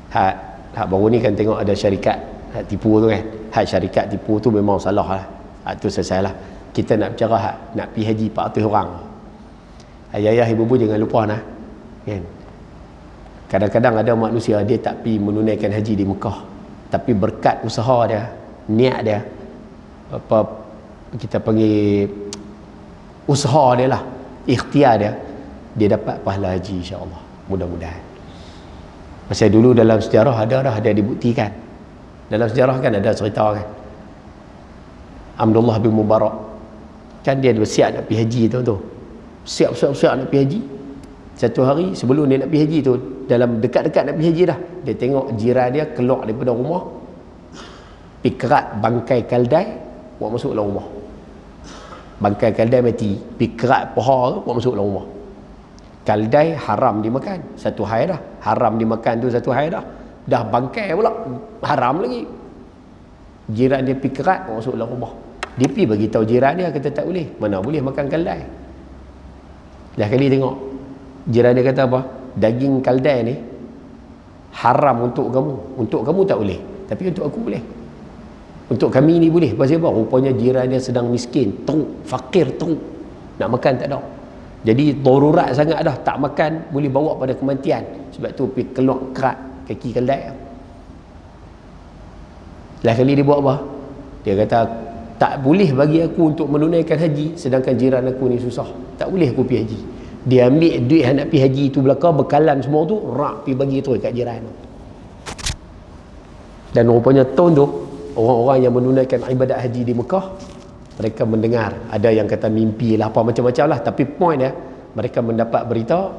Hak baru ni kan tengok ada syarikat hak tipu tu kan. Hak syarikat tipu tu memang salah lah. Hak tu selesai lah. Kita nak bicara hak nak pergi haji 400 orang. Ayah-ayah, ibu-ibu jangan lupa nah. Kan? Kadang-kadang ada manusia dia tak pergi menunaikan haji di Mekah, tapi berkat usaha dia, niat dia, apa kita panggil usaha dia lah, ikhtiar dia, dia dapat pahala haji insya-Allah. Mudah-mudahan. Masa dulu dalam sejarah ada dibuktikan. Dalam sejarah kan ada cerita kan. Abdullah bin Mubarak kan dia bersiap nak pergi haji tu. Siap nak pergi haji. Satu hari sebelum dia nak pergi haji tu, dalam dekat-dekat nak pergi haji dah, dia tengok jiran dia keluar daripada rumah, pergi kerat bangkai kaldai, buat masuk dalam rumah. Bangkai kaldai mati, pergi kerat pohon, buat masuk dalam rumah. Kaldai haram dimakan, satu hari dah. Haram dimakan tu satu hari dah. Dah bangkai pula, haram lagi. Jiran dia pergi kerat, buat masuk dalam rumah. Dia pergi bagi tahu jiran dia, kata tak boleh. Mana boleh makan kaldai. Dah kali tengok, jiran dia kata apa? Daging kaldai ni haram untuk kamu. Untuk kamu tak boleh, tapi untuk aku boleh. Untuk kami ni boleh. Pasal apa? Rupanya jiran dia sedang miskin, teruk, fakir teruk. Nak makan tak ada. Jadi darurat sangat dah, tak makan boleh bawa pada kematian. Sebab tu pergi keluar kerat kaki kaldai. Lah kali dia buat apa? Dia kata tak boleh bagi aku untuk menunaikan haji, sedangkan jiran aku ni susah. Tak boleh aku pergi haji. Dia ambil duit nak pergi haji tu belakang, bekalan semua tu, rak pergi bagi tu kat jiran tu. Dan rupanya tahun tu, orang-orang yang menunaikan ibadat haji di Mekah, mereka mendengar, ada yang kata mimpi lah, apa macam-macam lah, tapi point dia, mereka mendapat berita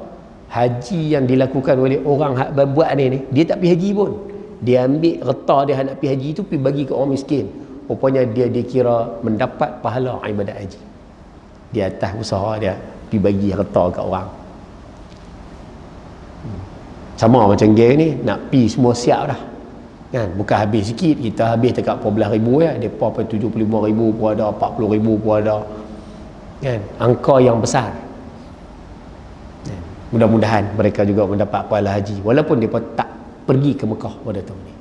haji yang dilakukan oleh orang hak buat ni, dia tak pergi haji pun. Dia ambil reta dia nak pergi haji tu, pergi bagi ke orang miskin. Rupanya dia dikira mendapat pahala ibadat haji. Di atas usaha dia, pergi bagi reta ke orang. Sama macam geng ni, nak pergi semua siap dah. Kan? Bukan habis sikit, kita habis dekat 14,000 ya. Depa apa 75,000 pun ada, 40,000 pun ada. kan, angka yang besar. Mudah-mudahan mereka juga mendapat pahala haji walaupun mereka tak pergi ke Mekah pada tahun ni.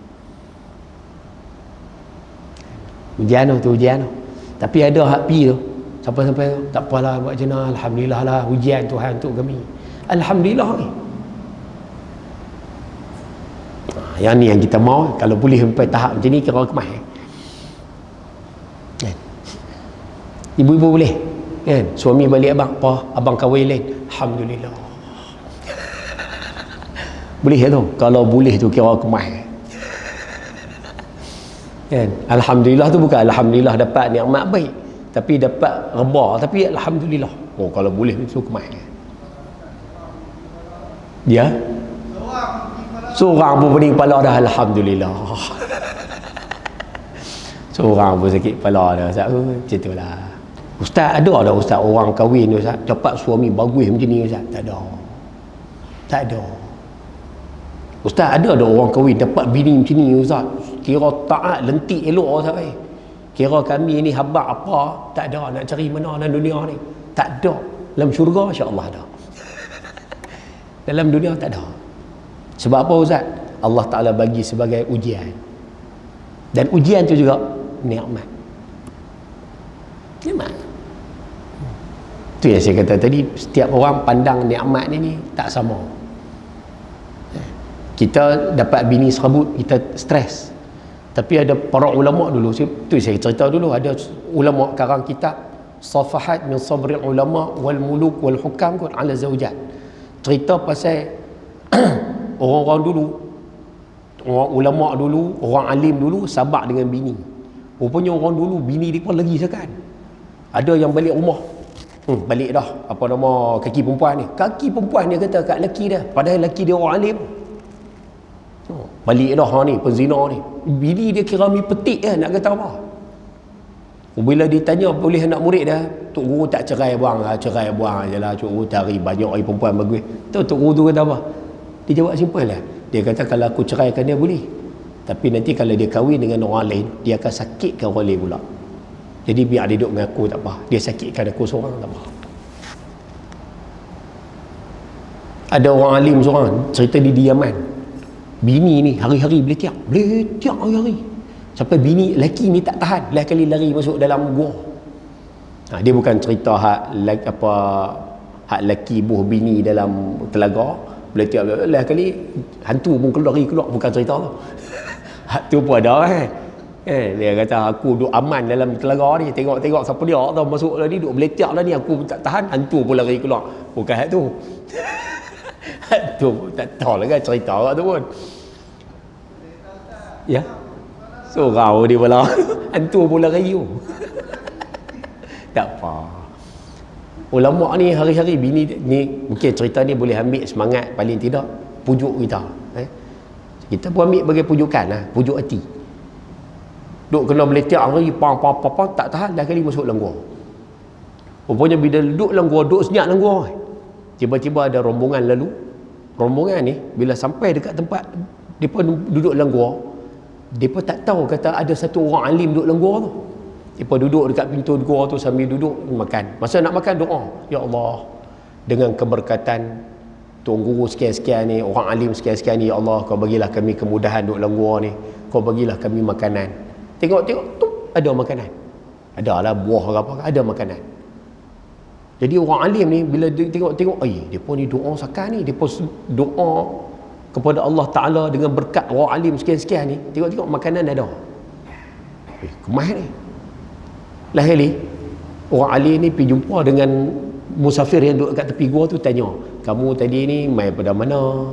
Ujian tu ujian tu. Tapi ada hak pi tu sampai-sampai tak apalah buat jenah, alhamdulillah lah ujian Tuhan untuk kami. Alhamdulillah ni. Yang ni yang kita mau, kalau boleh sampai tahap macam ni kira kemah. Kan? Ibu-ibu boleh kan, suami balik abang, apa abang kahwin lain, alhamdulillah. Boleh tu, kalau boleh tu kira kemah. Kan? Alhamdulillah tu bukan alhamdulillah dapat nikmat baik, tapi dapat reba, tapi alhamdulillah. Oh, kalau boleh tu kemah. Ya. Seorang pun pening kepala dah, alhamdulillah. Seorang pun sakit kepala dah, Ustaz. Macam itulah. Ustaz, ada tak Ustaz orang kahwin Ustaz dapat suami bagus macam ni Ustaz? Tak ada. Tak ada. Ustaz, ada tak orang kahwin dapat bini macam ni Ustaz? Kira taat lentik elok Ustaz. Kira kami ni habaq apa? Tak ada. Nak cari mana dalam dunia ni? Tak ada. Dalam syurga insya-Allah ada. Dalam dunia tak ada. Sebab apa Ustaz? Allah Ta'ala bagi sebagai ujian. Dan ujian tu juga nikmat. Nikmat. Tu yang saya kata tadi, setiap orang pandang nikmat ni tak sama. Kita dapat bini serabut, kita stres. Tapi ada para ulama dulu, tu saya cerita dulu, ada ulama karang kitab Safahat min Sabril Ulama wal Muluk wal Hukam kot ala Zawjat. Cerita pasal orang-orang dulu, orang ulama dulu, orang alim dulu sabar dengan bini. Rupanya orang dulu bini dia pun lagi sekan. Ada yang balik rumah, balik dah, apa nama kaki perempuan ni, kaki perempuan dia kata kat lelaki dia, padahal lelaki dia orang alim. Balik dah ni penzina ni, bini dia kira mi petik lah, nak kata apa. Bila ditanya boleh anak murid dah, Tok Guru tak cerai buang je lah, Tok Guru cari banyak lagi perempuan bagus. Tahu Tok Guru tu kata apa? Dia jawab simple lah. Dia kata kalau aku ceraikan dia boleh, tapi nanti kalau dia kahwin dengan orang lain, dia akan sakitkan orang lain pula. Jadi biar dia duduk dengan aku tak apa, dia sakitkan aku seorang tak apa. Ada orang alim seorang cerita di Yaman, bini ni hari-hari beletiak hari-hari, sampai bini lelaki ni tak tahan, lain kali lari masuk dalam gua. Dia bukan cerita hak lelaki buh bini dalam telaga beletiak, lain kali hantu pun keluar, bukan cerita tu. Hak tu pun ada dia kata aku duduk aman dalam telaga ni, tengok siapa dia tau masuk tadi, duduk beletiak lah ni, aku tak tahan, hantu pun lari keluar. Bukan hak tu. Hak tu tak tahu lah kan cerita orang tu pun. Ya. Sorau dia pula. Hantu pun lari tu. Tak apa. Ulama ni hari-hari bini ni, mungkin cerita ni boleh ambil semangat paling tidak pujuk kita. Kita pun ambil bagi pujukan lah, pujuk hati. Duk kena beletiak hari pang tak tahan dah kali masuk dalam gua. Rupanya bila duduk dalam gua, duduk senyap dalam gua, tiba-tiba ada rombongan lalu. Rombongan ni bila sampai dekat tempat depa duduk dalam gua, depa tak tahu kata ada satu orang alim duduk dalam gua tu. Depa duduk dekat pintu gua tu sambil duduk makan. Masa nak makan doa, ya Allah, dengan keberkatan Tuan Guru sekian-sekian ni, orang alim sekian-sekian ni, ya Allah, kau bagilah kami kemudahan duduk dalam gua ni. Kau bagilah kami makanan. Tengok-tengok tu ada makanan. Adalah buah ke apa, ada makanan. Jadi orang alim ni bila dia tengok-tengok, depa ni doa sakan ni, depa doa kepada Allah Taala dengan berkat orang alim sekian-sekian ni, tengok-tengok makanan ada. Kemah ni. Lahir ni orang alim ni pergi jumpa dengan musafir yang duduk kat tepi gua tu, tanya, kamu tadi ni mai pada mana?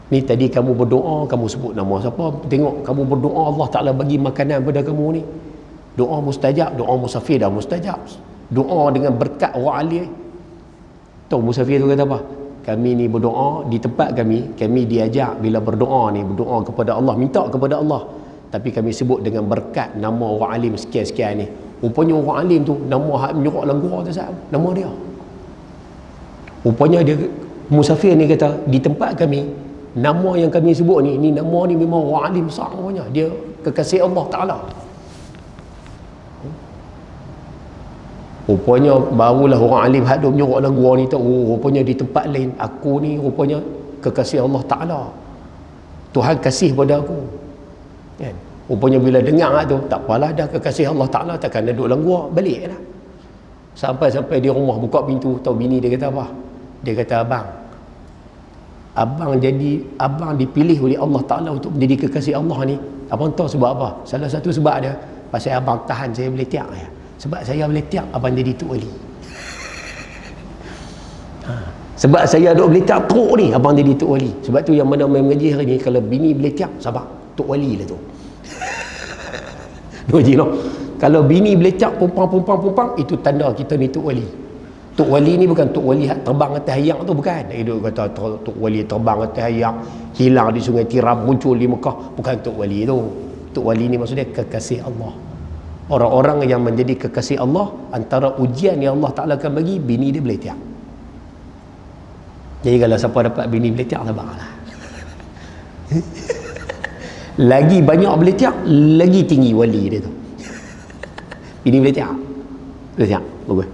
Ni tadi kamu berdoa, kamu sebut nama siapa? Tengok kamu berdoa, Allah Ta'ala bagi makanan pada kamu ni. Doa mustajab, doa musafir dah mustajab. Doa dengan berkat orang alim. Tahu musafir tu kata apa? Kami ni berdoa di tempat kami diajak bila berdoa ni, berdoa kepada Allah, minta kepada Allah. Tapi kami sebut dengan berkat nama orang alim sekian-sekian ni. Rupanya orang alim tu, nama hak menyuruh dalam gua tu, nama dia. Rupanya dia, musafir ni kata, di tempat kami, nama yang kami sebut ni nama ni memang orang alim besar namanya. Dia kekasih Allah Ta'ala. Rupanya barulah orang alim hak duk menyuruh dalam gua ni tahu, rupanya di tempat lain aku ni rupanya kekasih Allah Ta'ala, Tuhan kasih pada aku kan. Rupanya bila dengar tu, tak apalah dah kekasih Allah Ta'ala, takkan duduk dalam gua, balik lah. Sampai di rumah buka pintu, tahu bini dia kata apa? Dia kata, abang dipilih oleh Allah Ta'ala untuk menjadi kekasih Allah ni. Abang tahu sebab apa? Salah satu sebab dia, pasal abang tahan saya boleh tiap ya. Sebab saya boleh tiap abang jadi Tok Wali. Sebab saya duk boleh tiap teruk ni, abang jadi Tok Wali. Sebab tu yang mana main mengaji hari ni, kalau bini boleh tiap, sabar, Tok Wali lah tu. Doji noh. Kalau bini boleh tiap pumpang, itu tanda kita ni Tok Wali. Tok Wali ni bukan Tok Wali terbang atas ayak tu, bukan. Dia kata Tok Wali terbang atas ayak, hilang di Sungai Tiram, muncul di Mekah. Bukan Tok Wali tu. Tok Wali ni maksudnya kekasih Allah. Orang-orang yang menjadi kekasih Allah, antara ujian yang Allah Ta'ala akan bagi, bini dia boleh tiap. Jadi kalau siapa dapat bini boleh tiap, sabarlah. Lagi banyak boleh tiap, lagi tinggi wali dia tu. Bini boleh tiap, boleh tiap, bagus.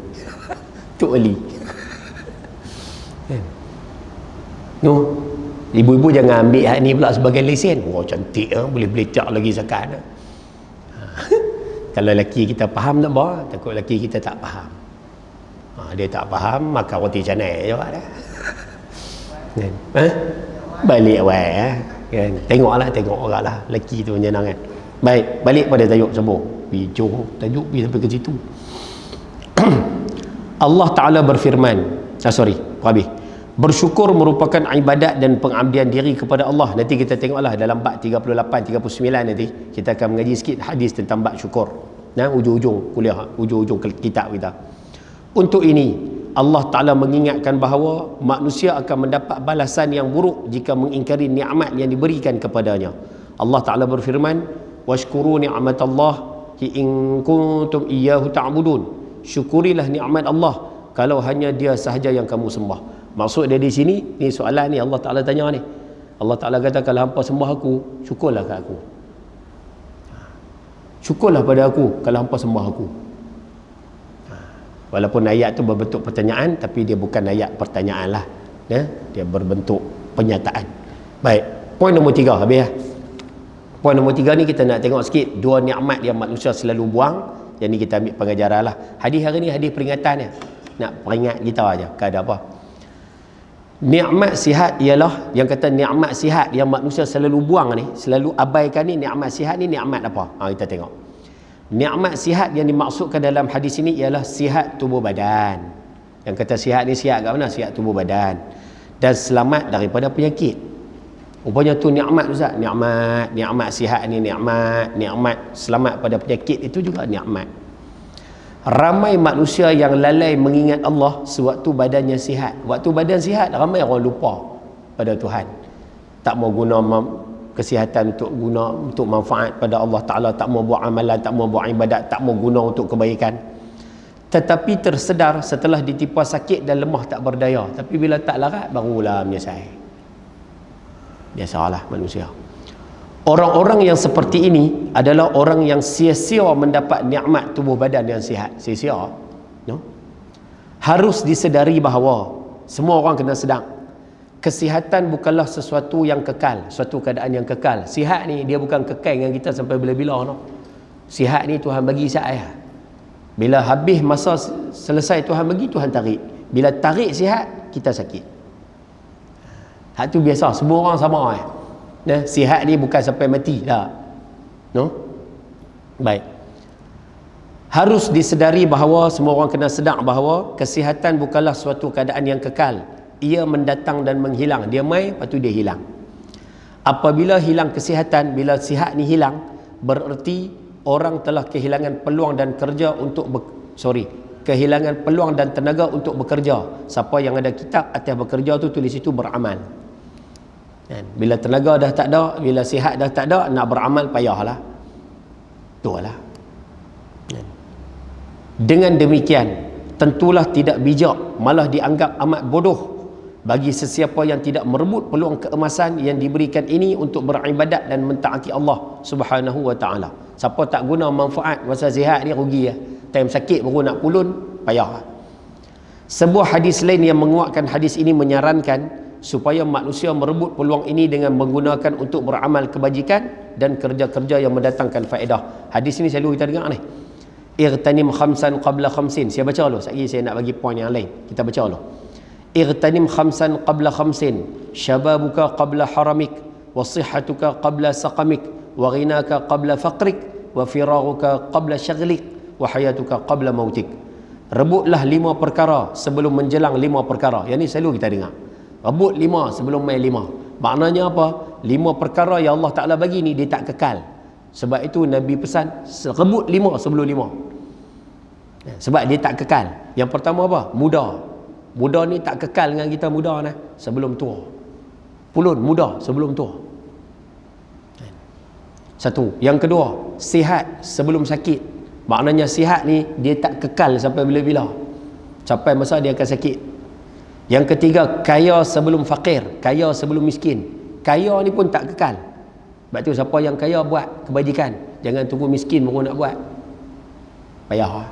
Tok Wali. No, ibu-ibu jangan ambil hak ni pula sebagai lesen. Wah, cantik boleh tiap lagi zakat. Kalau lelaki kita faham tak apa, takut lelaki kita tak faham. Dia tak faham, maka roti canai je dah. Balik awal kan. Tengok orang lah lelaki tu macam mana kan. Baik, balik pada tajuk sambung. Johor tajuk pergi sampai ke situ. Allah Ta'ala berfirman, habis. Bersyukur merupakan ibadat dan pengabdian diri kepada Allah. Nanti kita tengoklah dalam bab 38, 39 nanti kita akan mengaji sikit hadis tentang bab syukur. Ujung-ujung kuliah, ujung-ujung kitab kita. Untuk ini Allah Ta'ala mengingatkan bahawa manusia akan mendapat balasan yang buruk jika mengingkari nikmat yang diberikan kepadanya. Allah Ta'ala berfirman, washkuru ni'matallahi in kuntum iyyahu ta'budun. Syukurilah nikmat Allah kalau hanya dia sahaja yang kamu sembah. Maksud dia di sini, ni soalan ni Allah Ta'ala tanya ni. Allah Ta'ala kata, kalau hampa sembah aku, syukurlah kat aku. Syukurlah pada aku kalau hampa sembah aku. Walaupun ayat tu berbentuk pertanyaan, tapi dia bukan ayat pertanyaan lah. Dia berbentuk penyataan. Baik, poin nombor 3 habis lah. Poin nombor 3 ni kita nak tengok sikit dua nikmat yang manusia selalu buang. Yang ni kita ambil pengajaran lah. Hadis hari ni hadis peringatan ya. Nak peringat kita aja, keadaan apa. Nikmat sihat ialah, yang kata nikmat sihat yang manusia selalu buang ni, selalu abaikan ni, nikmat sihat ni nikmat apa? Kita tengok. Nikmat sihat yang dimaksudkan dalam hadis ini ialah sihat tubuh badan. Yang kata sihat ni sihat kat mana? Sihat tubuh badan. Dan selamat daripada penyakit. Rupanya tu nikmat Ustaz. Nikmat sihat ni nikmat selamat pada penyakit itu juga nikmat. Ramai manusia yang lalai mengingat Allah sewaktu badannya sihat. Waktu badan sihat, ramai orang lupa pada Tuhan. Tak mau guna kesihatan untuk manfaat pada Allah Ta'ala, tak mau buat amalan, tak mau buat ibadat, tak mau guna untuk kebaikan. Tetapi tersedar setelah ditimpa sakit dan lemah tak berdaya. Tapi bila tak larat, barulah menyesal. Biasalah manusia. Orang-orang yang seperti ini adalah orang yang sia-sia mendapat nikmat tubuh badan yang sihat. Sia-sia. No? Harus disedari bahawa semua orang kena sedang. Kesihatan bukanlah sesuatu yang kekal, suatu keadaan yang kekal. Sihat ni dia bukan kekal dengan kita sampai bila-bila. No? Sihat ni Tuhan bagi saat. Bila habis masa selesai Tuhan bagi, Tuhan tarik. Bila tarik sihat, kita sakit. Hak tu biasa, semua orang sama. Sihat ni bukan sampai mati dah. No? Baik. Harus disedari bahawa semua orang kena sedar bahawa kesihatan bukanlah suatu keadaan yang kekal. Ia mendatang dan menghilang. Dia mai, lepas tu dia hilang. Apabila hilang kesihatan, bila sihat ni hilang, bererti orang telah kehilangan peluang dan kerja untuk kehilangan peluang dan tenaga untuk bekerja. Siapa yang ada kitab atas bekerja tu tulis itu beramal. Bila tenaga dah tak ada, bila sihat dah tak ada, nak beramal payahlah. Itulah. Dengan demikian, tentulah tidak bijak, malah dianggap amat bodoh bagi sesiapa yang tidak merebut peluang keemasan yang diberikan ini untuk beribadat dan mentaati Allah Subhanahu wa taala. Siapa tak guna manfaat masa sihat ni rugi ya. Time sakit baru nak pulun, payah. Sebuah hadis lain yang menguatkan hadis ini menyarankan supaya manusia merebut peluang ini dengan menggunakan untuk beramal kebajikan dan kerja-kerja yang mendatangkan faedah. Hadis ini selalu kita dengar ni. Irtanim khamsan qabla khamsin. Saya baca dulu. Sekali saya nak bagi poin yang lain. Kita baca dulu. Irtanim khamsan qabla khamsin. Syababuka qabla haramik. Wa sihhatuka qabla saqamik. Wa ghinaka qabla faqrik. Wa firaruka qabla syaghlik. Wa hayatuka qabla mautik. Rebutlah 5 perkara sebelum menjelang 5 perkara. Yang ni selalu kita dengar. Rebut 5 sebelum main 5. Maknanya apa? 5 perkara yang Allah Ta'ala bagi ni dia tak kekal. Sebab itu Nabi pesan rebut 5 sebelum 5. Sebab dia tak kekal. Yang pertama apa? Muda. Muda ni tak kekal dengan kita muda nah, sebelum tua. Pulun muda sebelum tua. Satu. Yang kedua, sihat sebelum sakit. Maknanya sihat ni dia tak kekal sampai bila-bila. Sampai masa dia akan sakit. Yang ketiga, kaya sebelum fakir, kaya sebelum miskin. Kaya ni pun tak kekal. Sebab tu siapa yang kaya buat kebajikan. Jangan tunggu miskin baru nak buat. Payah.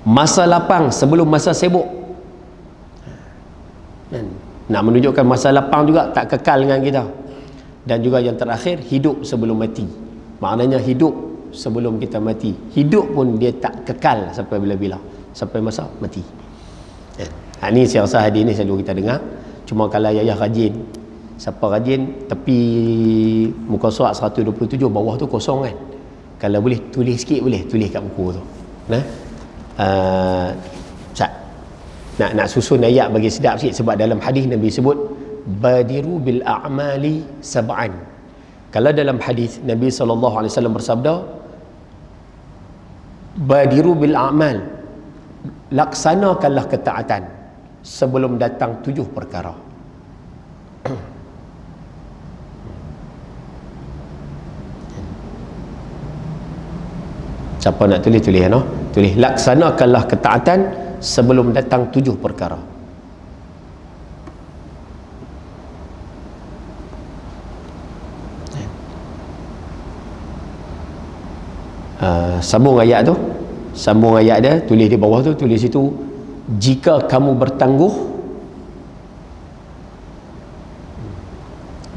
Masa lapang sebelum masa sibuk. Nak menunjukkan masa lapang juga tak kekal dengan kita. Dan juga yang terakhir, hidup sebelum mati. Maknanya hidup sebelum kita mati. Hidup pun dia tak kekal sampai bila-bila. Sampai masa mati. Ini saya rasa hadis ni selalu kita dengar. Cuma kalau ayah rajin, siapa rajin, tepi muka surat 127 bawah tu kosong kan. Kalau boleh tulis sikit, boleh tulis kat buku tu. Nah, nak susun ayat bagi sedap sikit. Sebab dalam hadis Nabi sebut badiru bil a'mali sab'an. Kalau dalam hadis Nabi SAW bersabda badiru bil a'mal, laksanakanlah ketaatan sebelum datang 7 perkara. Siapa nak tulis no? Tulis laksanakanlah ketaatan sebelum datang 7 perkara. Sambung ayat tu. Sambung ayat dia, tulis di bawah tu, tulis situ, jika kamu bertangguh,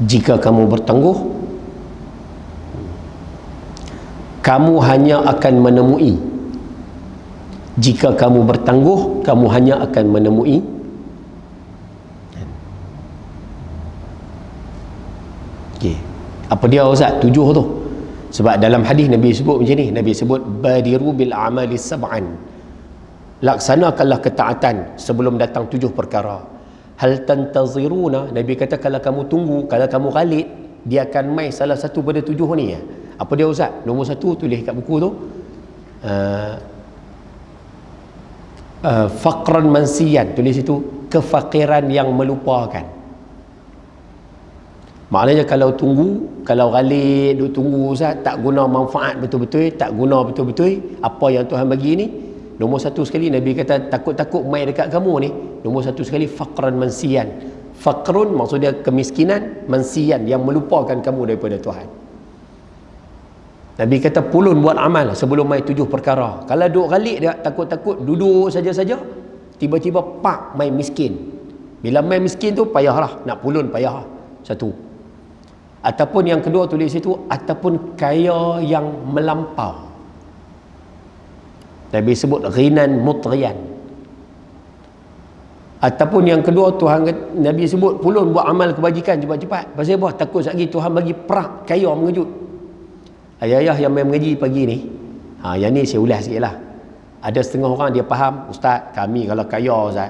jika kamu bertangguh, kamu hanya akan menemui. Jika kamu bertangguh, kamu hanya akan menemui. Okay. Apa dia Ustaz? 7 tu. Sebab dalam hadis Nabi sebut macam ni. Nabi sebut badiru bil a'mali sab'an. Laksanakanlah ketaatan sebelum datang 7 perkara. Hal tantaziruna, Nabi kata kalau kamu tunggu, kalau kamu ghalid, dia akan mai salah satu pada 7 ni. Apa dia Ustaz? Nombor 1 tulis kat buku tu. Faqran mansiyan, tulis itu kefakiran yang melupakan. Maknanya kalau tunggu, kalau ghalid duk tunggu Ustaz, tak guna manfaat betul-betul, tak guna betul-betul apa yang Tuhan bagi ni. Nombor 1 sekali Nabi kata takut-takut mai dekat kamu ni. Nombor 1 sekali faqran mansiyan. Faqrun maksudnya kemiskinan, mansiyan yang melupakan kamu daripada Tuhan. Nabi kata pulun buat amal sebelum mai 7 perkara. Kalau duk ghalid dia takut-takut duduk saja-saja, tiba-tiba pak mai miskin. Bila mai miskin tu payahlah, nak pulun payah. 1. Ataupun yang kedua tulis itu, ataupun kaya yang melampau. Nabi sebut ghinan mutriyan. Ataupun yang kedua Tuhan Nabi sebut pulun buat amal kebajikan cepat-cepat. Pasal apa? Takut sekali Tuhan bagi perak kaya mengejut. Ayah-ayah yang main mengaji pagi ni, yang ni saya ulas sikit lah. Ada setengah orang dia faham, Ustaz kami kalau kaya Ustaz,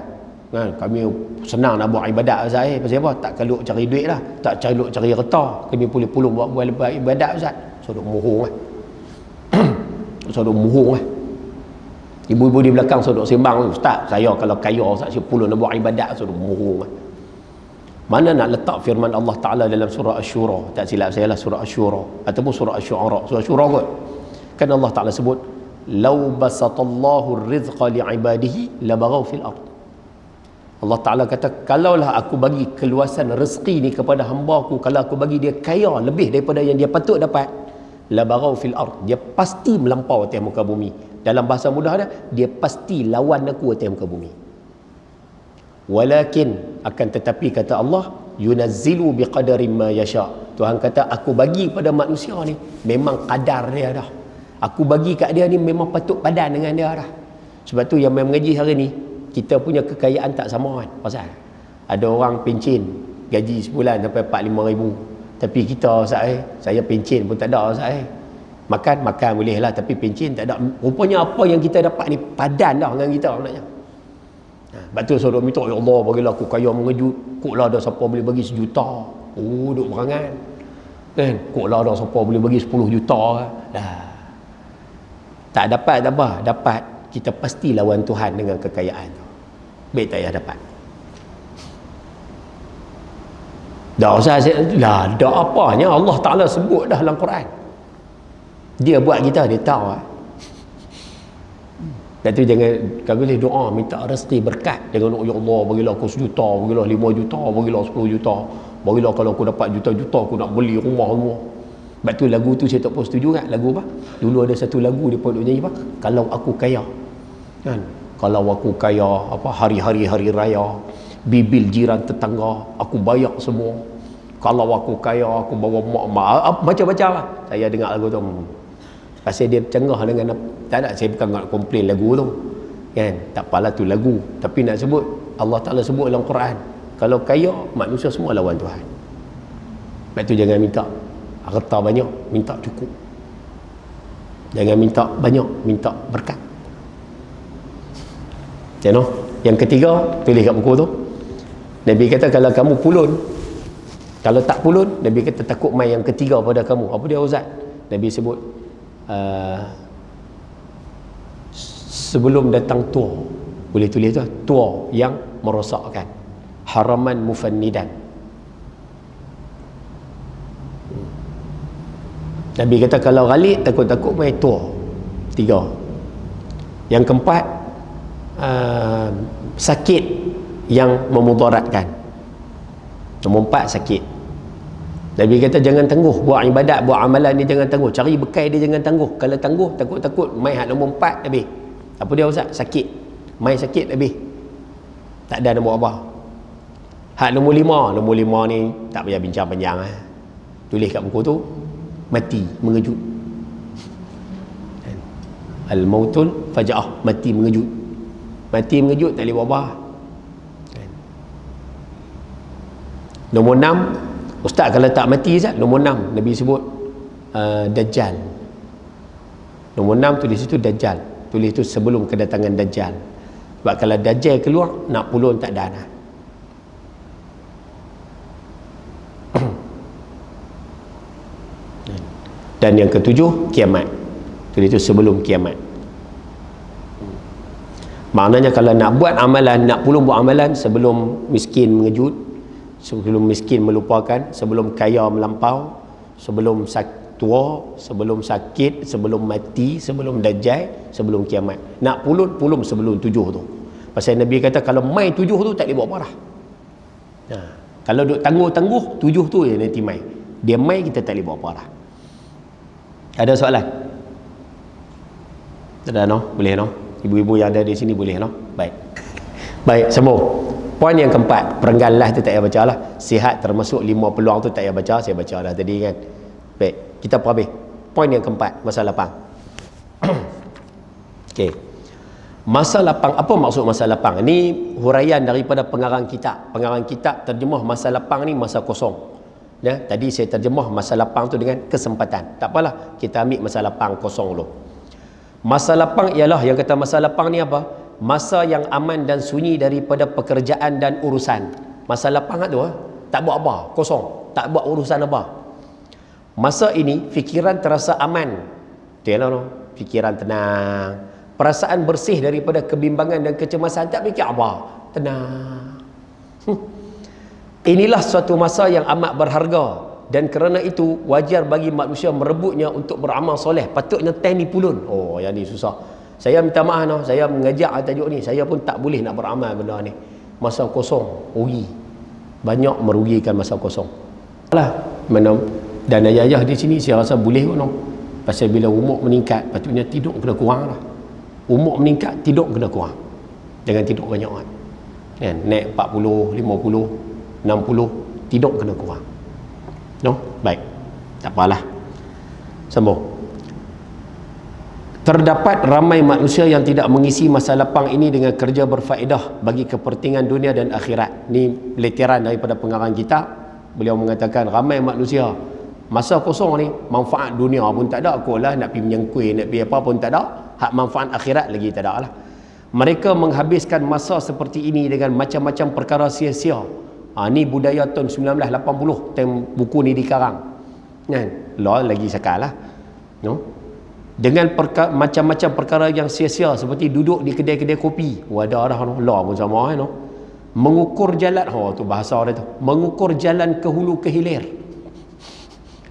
kami senang nak buat ibadat Ustaz. Pasal apa? Tak kaluk cari duit lah, tak kaluk cari reta, kami boleh pulung buat ibadat Ustaz. Sodok mohong lah. Sodok mohong lah. Ibu-ibu di belakang sodok sembang, Ustaz saya kalau kaya Ustaz saya pulung nak buat ibadat. Sodok mohong lah. Mana nak letak firman Allah Ta'ala dalam surah Asy-Syura? Tak silap saya lah surah Asy-Syura ataupun surah Asy-Syu'ara. Surah Asy-Syura kot. Kan Allah Ta'ala sebut law basatallahu rizqa li'ibadihi labaghaw fil ard. Allah Ta'ala kata kalaulah aku bagi keluasan rezeki ni kepada hamba-Ku, kalau aku bagi dia kaya lebih daripada yang dia patut dapat, labaghaw fil ard, dia pasti melampau atas muka bumi. Dalam bahasa mudah dia pasti lawan aku atas muka bumi. Walakin akan tetapi kata Allah, yunazzilu biqadarin ma yasha. Tuhan kata aku bagi pada manusia ni memang kadar dia dah. Aku bagi kat dia ni memang patut padan dengan dia dah. Sebab tu yang main mengaji hari ni, kita punya kekayaan tak sama kan. Pasal ada orang pencen gaji sebulan sampai 4-5 ribu. Tapi kita saya pencen pun tak ada makan boleh lah, tapi pencen tak ada. Rupanya apa yang kita dapat ni padan dah dengan kita maknanya. Sebab tu saudara minta, ya Allah bagilah aku kaya mengejut. Koklah ada siapa boleh bagi 1 juta. Oh duk berangan kan. Koklah ada siapa boleh bagi 10 juta dah. Tak dapat tak apa, dapat kita pasti lawan Tuhan dengan kekayaan tu. Baik tak payah dapat. Dah usah lah, dah apanya Allah Ta'ala sebut dah dalam Quran. Dia buat kita, dia tahu. Dan tu jangan, kalau boleh doa minta rezeki berkat. Jangan ya Allah bagilah aku 1 juta, bagilah 5 juta, bagilah 10 juta, bagilah kalau aku dapat juta-juta aku nak beli rumah semua. Sebab tu lagu tu saya tak pun setuju kan. Lagu apa? Dulu ada satu lagu dia pun nyanyi apa? Kalau aku kaya kan, kalau aku kaya apa, hari-hari hari raya bibil jiran tetangga aku bayar semua. Kalau aku kaya aku bawa mak baca-baca lah. Saya dengar lagu tu pasal dia cengah dengan, tak ada, saya bukan nak komplain lagu tu kan, tak apalah tu lagu, tapi nak sebut Allah Ta'ala sebut dalam Quran kalau kaya manusia semua lawan Tuhan. Sebab tu jangan minta harta banyak, minta cukup. Jangan minta banyak, minta berkat. Yang ketiga, tulis kat buku tu, Nabi kata kalau kamu pulun, kalau tak pulun, Nabi kata takut mai yang ketiga pada kamu. Apa dia Ustaz? Nabi sebut sebelum datang tua, boleh tulis tu, tua yang merosakkan, haraman mufannidan. Nabi kata kalau ghalib takut-takut mai tua. 3. Yang keempat, sakit yang memudaratkan. Nombor 4, sakit. Nabi kata jangan tangguh buat ibadat, buat amalan ni jangan tangguh, cari bekal dia jangan tangguh. Kalau tangguh takut-takut mai hak nombor 4 habis. Apa dia Ustaz? Sakit. Mai sakit habis. Tak ada nombor apa. Hak nombor 5, nombor 5 ni tak payah bincang panjang tulis kat buku tu, mati mengejut. Al-mautul faja'ah, mati mengejut. Mati mengejut tak boleh buat apa. Nombor 6, Ustaz kalau tak mati Ustaz, nombor 6 Nabi sebut Dajjal. Nombor 6 tulis itu Dajjal. Tulis itu sebelum kedatangan Dajjal. Sebab kalau Dajjal keluar, nak pulun tak ada dah. Dan yang ketujuh, kiamat. Tulis itu sebelum kiamat. Maknanya kalau nak buat amalan, nak pulun buat amalan sebelum miskin mengejut, sebelum miskin melupakan, sebelum kaya melampau, sebelum tua, sebelum sakit, sebelum mati, sebelum dajjal, sebelum kiamat. Nak pulun sebelum 7 tu. Pasal Nabi kata kalau mai 7 tu tak boleh buat apa dah. Kalau duk tangguh-tangguh 7 tu je nanti mai. Dia mai kita tak boleh buat apa dah. Ada soalan? Ada boleh Ibu-ibu yang ada di sini boleh Baik, sambung. Poin yang keempat, perengganlah tu tak payah baca lah. Sihat termasuk 5 peluang tu tak payah baca, saya baca dah tadi kan. Baik, kita habis. Poin yang keempat, masa lapang. Okey. Masa lapang, apa maksud masa lapang? Ini huraian daripada pengarang kitab. Pengarang kitab terjemah masa lapang ni masa kosong. Ya, tadi saya terjemah masa lapang tu dengan kesempatan. Tak apalah, kita ambil masa lapang kosong dulu. Masa lapang ialah, yang kata masa lapang ni apa? Masa yang aman dan sunyi daripada pekerjaan dan urusan. Masa lapang tu tak buat apa, kosong, tak buat urusan apa. Masa ini fikiran terasa aman. Fikiran tenang, perasaan bersih daripada kebimbangan dan kecemasan, tak fikir apa, tenang. Inilah suatu masa yang amat berharga, dan kerana itu wajar bagi manusia merebutnya untuk beramal soleh. Patutnya time ni pulun. Oh, yang ni susah. Saya minta maaf saya mengajak tajuk ni, saya pun tak boleh nak beramal benda ni. Masa kosong rugi. Banyak merugikan masa kosong. Dan ayah-ayah di sini saya rasa boleh pun. Pasal bila umur meningkat, patutnya tidur kena kurang lah. Umur meningkat, tidur kena kurang. Jangan tidur banyak kan. Naik 40, 50, 60, tidur kena kurang. No? Baik. Tak apalah. Sambung. Terdapat ramai manusia yang tidak mengisi masa lapang ini dengan kerja berfaedah bagi kepentingan dunia dan akhirat. Ni letiran daripada pengarang kitab. Beliau mengatakan ramai manusia masa kosong ni manfaat dunia pun tak ada, aku lah nak pergi menyengkui, nak pergi apa pun tak ada, hak manfaat akhirat lagi tak ada lah. Mereka menghabiskan masa seperti ini dengan macam-macam perkara sia-sia. Ni budaya tahun 1980 time buku ni dikarang kan, lagi sekal lah, no? Dengan macam-macam perkara yang sia-sia seperti duduk di kedai-kedai kopi, wadah dah no, lah pun sama no? Mengukur jalan, tu bahasa dia tu, mengukur jalan ke hulu ke hilir.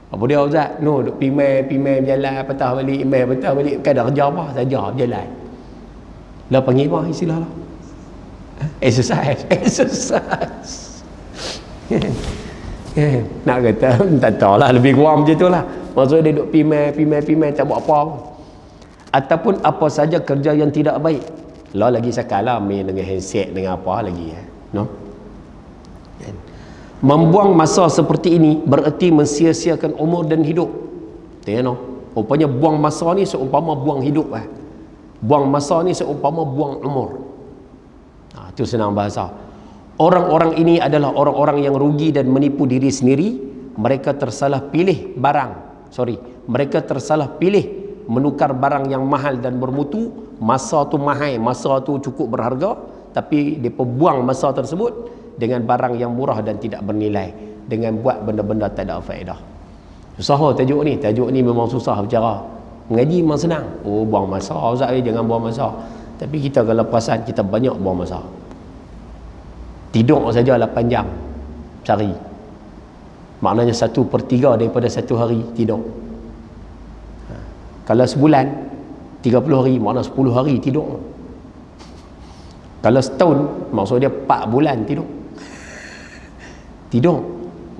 Apa dia Ustaz? No, duk pimai jalan patah balik, patah balik, kadang kerja apa saja berjalan. Lah panggil apa istilah lah? Exercise. Nak kata tak tahu lah, lebih kurang macam tu lah. Maksudnya dia duk pimai tak buat apa. Ataupun apa saja kerja yang tidak baik. Lah lagi sekali main dengan handset dengan apa lagi no? Membuang masa seperti ini bererti mensia-siakan umur dan hidup. Tengok no? Rupanya buang masa ni seumpama buang hidup Buang masa ni seumpama buang umur. Itu senang bahasa. Orang-orang ini adalah orang-orang yang rugi dan menipu diri sendiri. Mereka tersalah pilih mereka tersalah pilih menukar barang yang mahal dan bermutu. Masa tu mahal, masa tu cukup berharga, tapi dia buang masa tersebut dengan barang yang murah dan tidak bernilai, dengan buat benda-benda tak ada faedah. Susah tajuk ni memang susah bicara. Mengaji memang senang. Buang masa Ustaz, jangan buang masa. Tapi kita kalau perasan, kita banyak buang masa. Tidur saja 8 jam sehari, maknanya 1/3 daripada satu hari tidur. Kalau sebulan 30 hari, maknanya 10 hari tidur. Kalau setahun, maksud dia 4 bulan tidur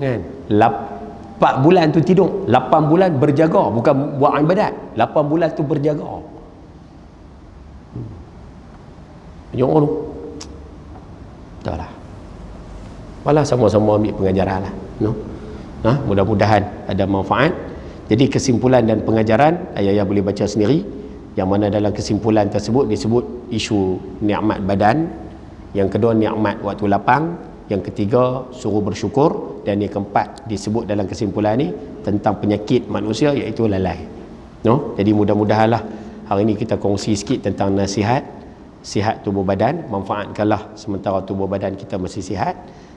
kan. 4 bulan tu tidur, 8 bulan berjaga, bukan buat ibadat. 8 bulan tu berjaga. Banyak tu. Betul lah. Malah sama-sama ambil pengajaran lah, no? Mudah-mudahan ada manfaat. Jadi kesimpulan dan pengajaran ayah-ayah boleh baca sendiri, yang mana dalam kesimpulan tersebut disebut isu nikmat badan, yang kedua nikmat waktu lapang, yang ketiga suruh bersyukur, dan yang keempat disebut dalam kesimpulan ni tentang penyakit manusia iaitu lalai, no? Jadi mudah-mudahanlah hari ini kita kongsi sikit tentang nasihat sihat tubuh badan. Manfaatkanlah sementara tubuh badan kita masih sihat,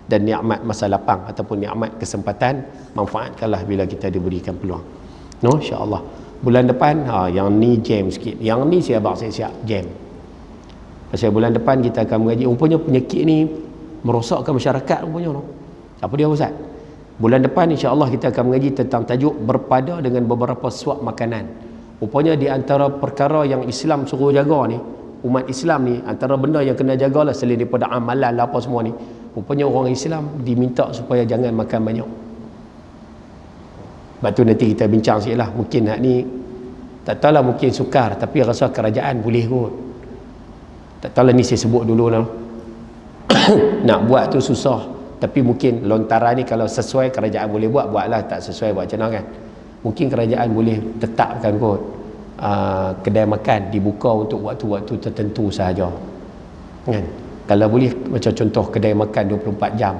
dan nikmat masa lapang ataupun nikmat kesempatan manfaatkanlah bila kita diberikan peluang, no? InsyaAllah bulan depan yang ni jam sikit, yang ni saya siap jam. Pasal bulan depan kita akan mengaji rupanya penyakit ni merosakkan masyarakat rupanya, no? Apa dia Ustaz? Bulan depan insya-Allah kita akan mengaji tentang tajuk berpada dengan beberapa suap makanan. Rupanya di antara perkara yang Islam suruh jaga ni, umat Islam ni, antara benda yang kena jagalah selain daripada amalan lah apa semua ni, rupanya orang Islam diminta supaya jangan makan banyak. Sebab tu nanti kita bincang sikit lah. Mungkin hak ni tak tahulah, mungkin sukar, tapi rasa kerajaan boleh kot. Tak tahulah, ni saya sebut dulu lah. Nak buat tu susah, tapi mungkin lontaran ni kalau sesuai kerajaan boleh buatlah. Tak sesuai buat macam mana kan. Mungkin kerajaan boleh tetapkan kot kedai makan dibuka untuk waktu-waktu tertentu sahaja kan. Kalau boleh macam contoh kedai makan 24 jam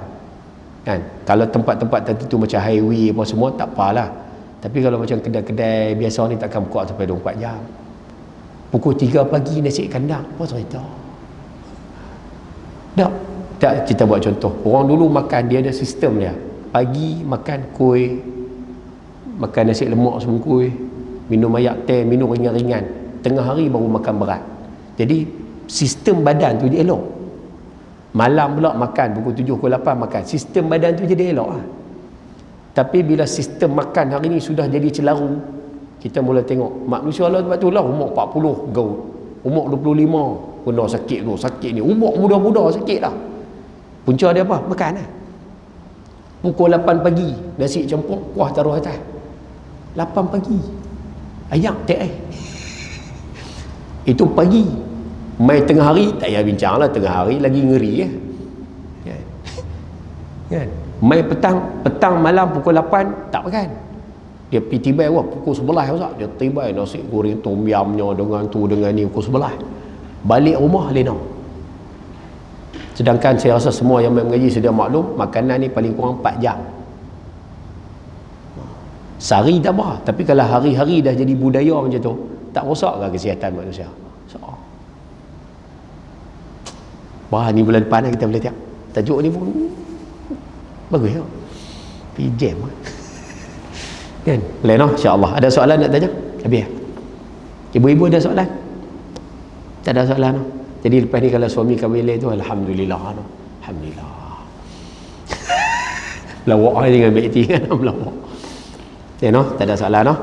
kan. Kalau tempat-tempat tertentu macam highway apa semua tak apalah, tapi kalau macam kedai-kedai biasa ni takkan buka sampai 24 jam. Pukul 3 pagi nasi kandang apa cerita. Tak, kita buat contoh. Orang dulu makan dia ada sistem dia. Pagi makan kuih, makan nasi lemak sebungkus, minum air teh, minum ringan-ringan. Tengah hari baru makan berat. Jadi sistem badan tu dia elok. Malam pula makan pukul 7, pukul 8 makan. Sistem badan tu jadi elok lah. Tapi bila sistem makan hari ni sudah jadi celaru, kita mula tengok manusia lah sebab tu lah umur 40 gaut, umur 25 kena sakit tu, sakit ni. Umur muda-muda sakit dah. Punca dia apa? Makan lah. Pukul 8 pagi nasi campur kuah taruh atas. 8 pagi ayak teh Itu pagi. Mai tengah hari tak payah bincang lah, tengah hari lagi ngeri ya. Kan? Mai petang malam pukul 8 tak makan. Dia pergi tibai pukul 11 Ustaz. Dia tibai nasi goreng tom yamnya dengan tu dengan ni pukul 11. Balik rumah lena. Sedangkan saya rasa semua yang mengaji sedia maklum, makanan ni paling kurang 4 jam. Sehari tak apa, tapi kalau hari-hari dah jadi budaya macam tu, tak rosakkah kesihatan manusia? So. Wah, ni bulan depan kita boleh tengok. Tajuk ni pun bagus ya. Pergi jam. Kan? Boleh no? InsyaAllah. Ada soalan nak tanya? Habis ya? Ibu-ibu ada soalan? Tak ada soalan no? Jadi lepas ni kalau suami kahwin tu, Alhamdulillah no? Alhamdulillah. Melawak aja dengan baik hati kan? Melawak. Ya no? Tak ada soalan no?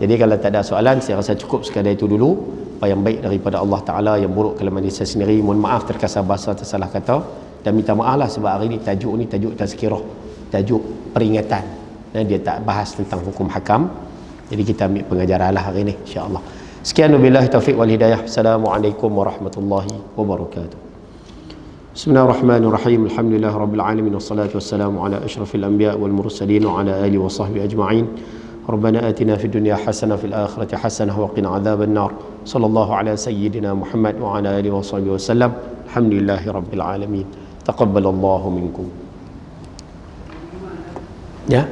Jadi kalau tak ada soalan, saya rasa cukup sekadar itu dulu. Apa yang baik daripada Allah Ta'ala, yang buruk kelemahan diri saya sendiri, mohon maaf terkasar bahasa, tersalah kata, dan minta maaf lah sebab hari ni tajuk tazkirah, tajuk peringatan, dan dia tak bahas tentang hukum hakam. Jadi kita ambil pengajaran lah hari ni, insyaAllah. Sekian, wabillahi taufiq wal hidayah. Assalamualaikum warahmatullahi wabarakatuh. Bismillahirrahmanirrahim. Alhamdulillah rabbil alamin, wassalatu wassalamu ala asyrafil anbiya wal mursalin wa ala alihi wa sahbihi ajma'in. ربنا آتنا في الدنيا حسنة في الآخرة حسنة وقنا عذاب النار. صلى الله على سيدنا محمد وعلى آله وصحبه وسلم. الحمد لله رب العالمين. تقبل الله منكم. Ya.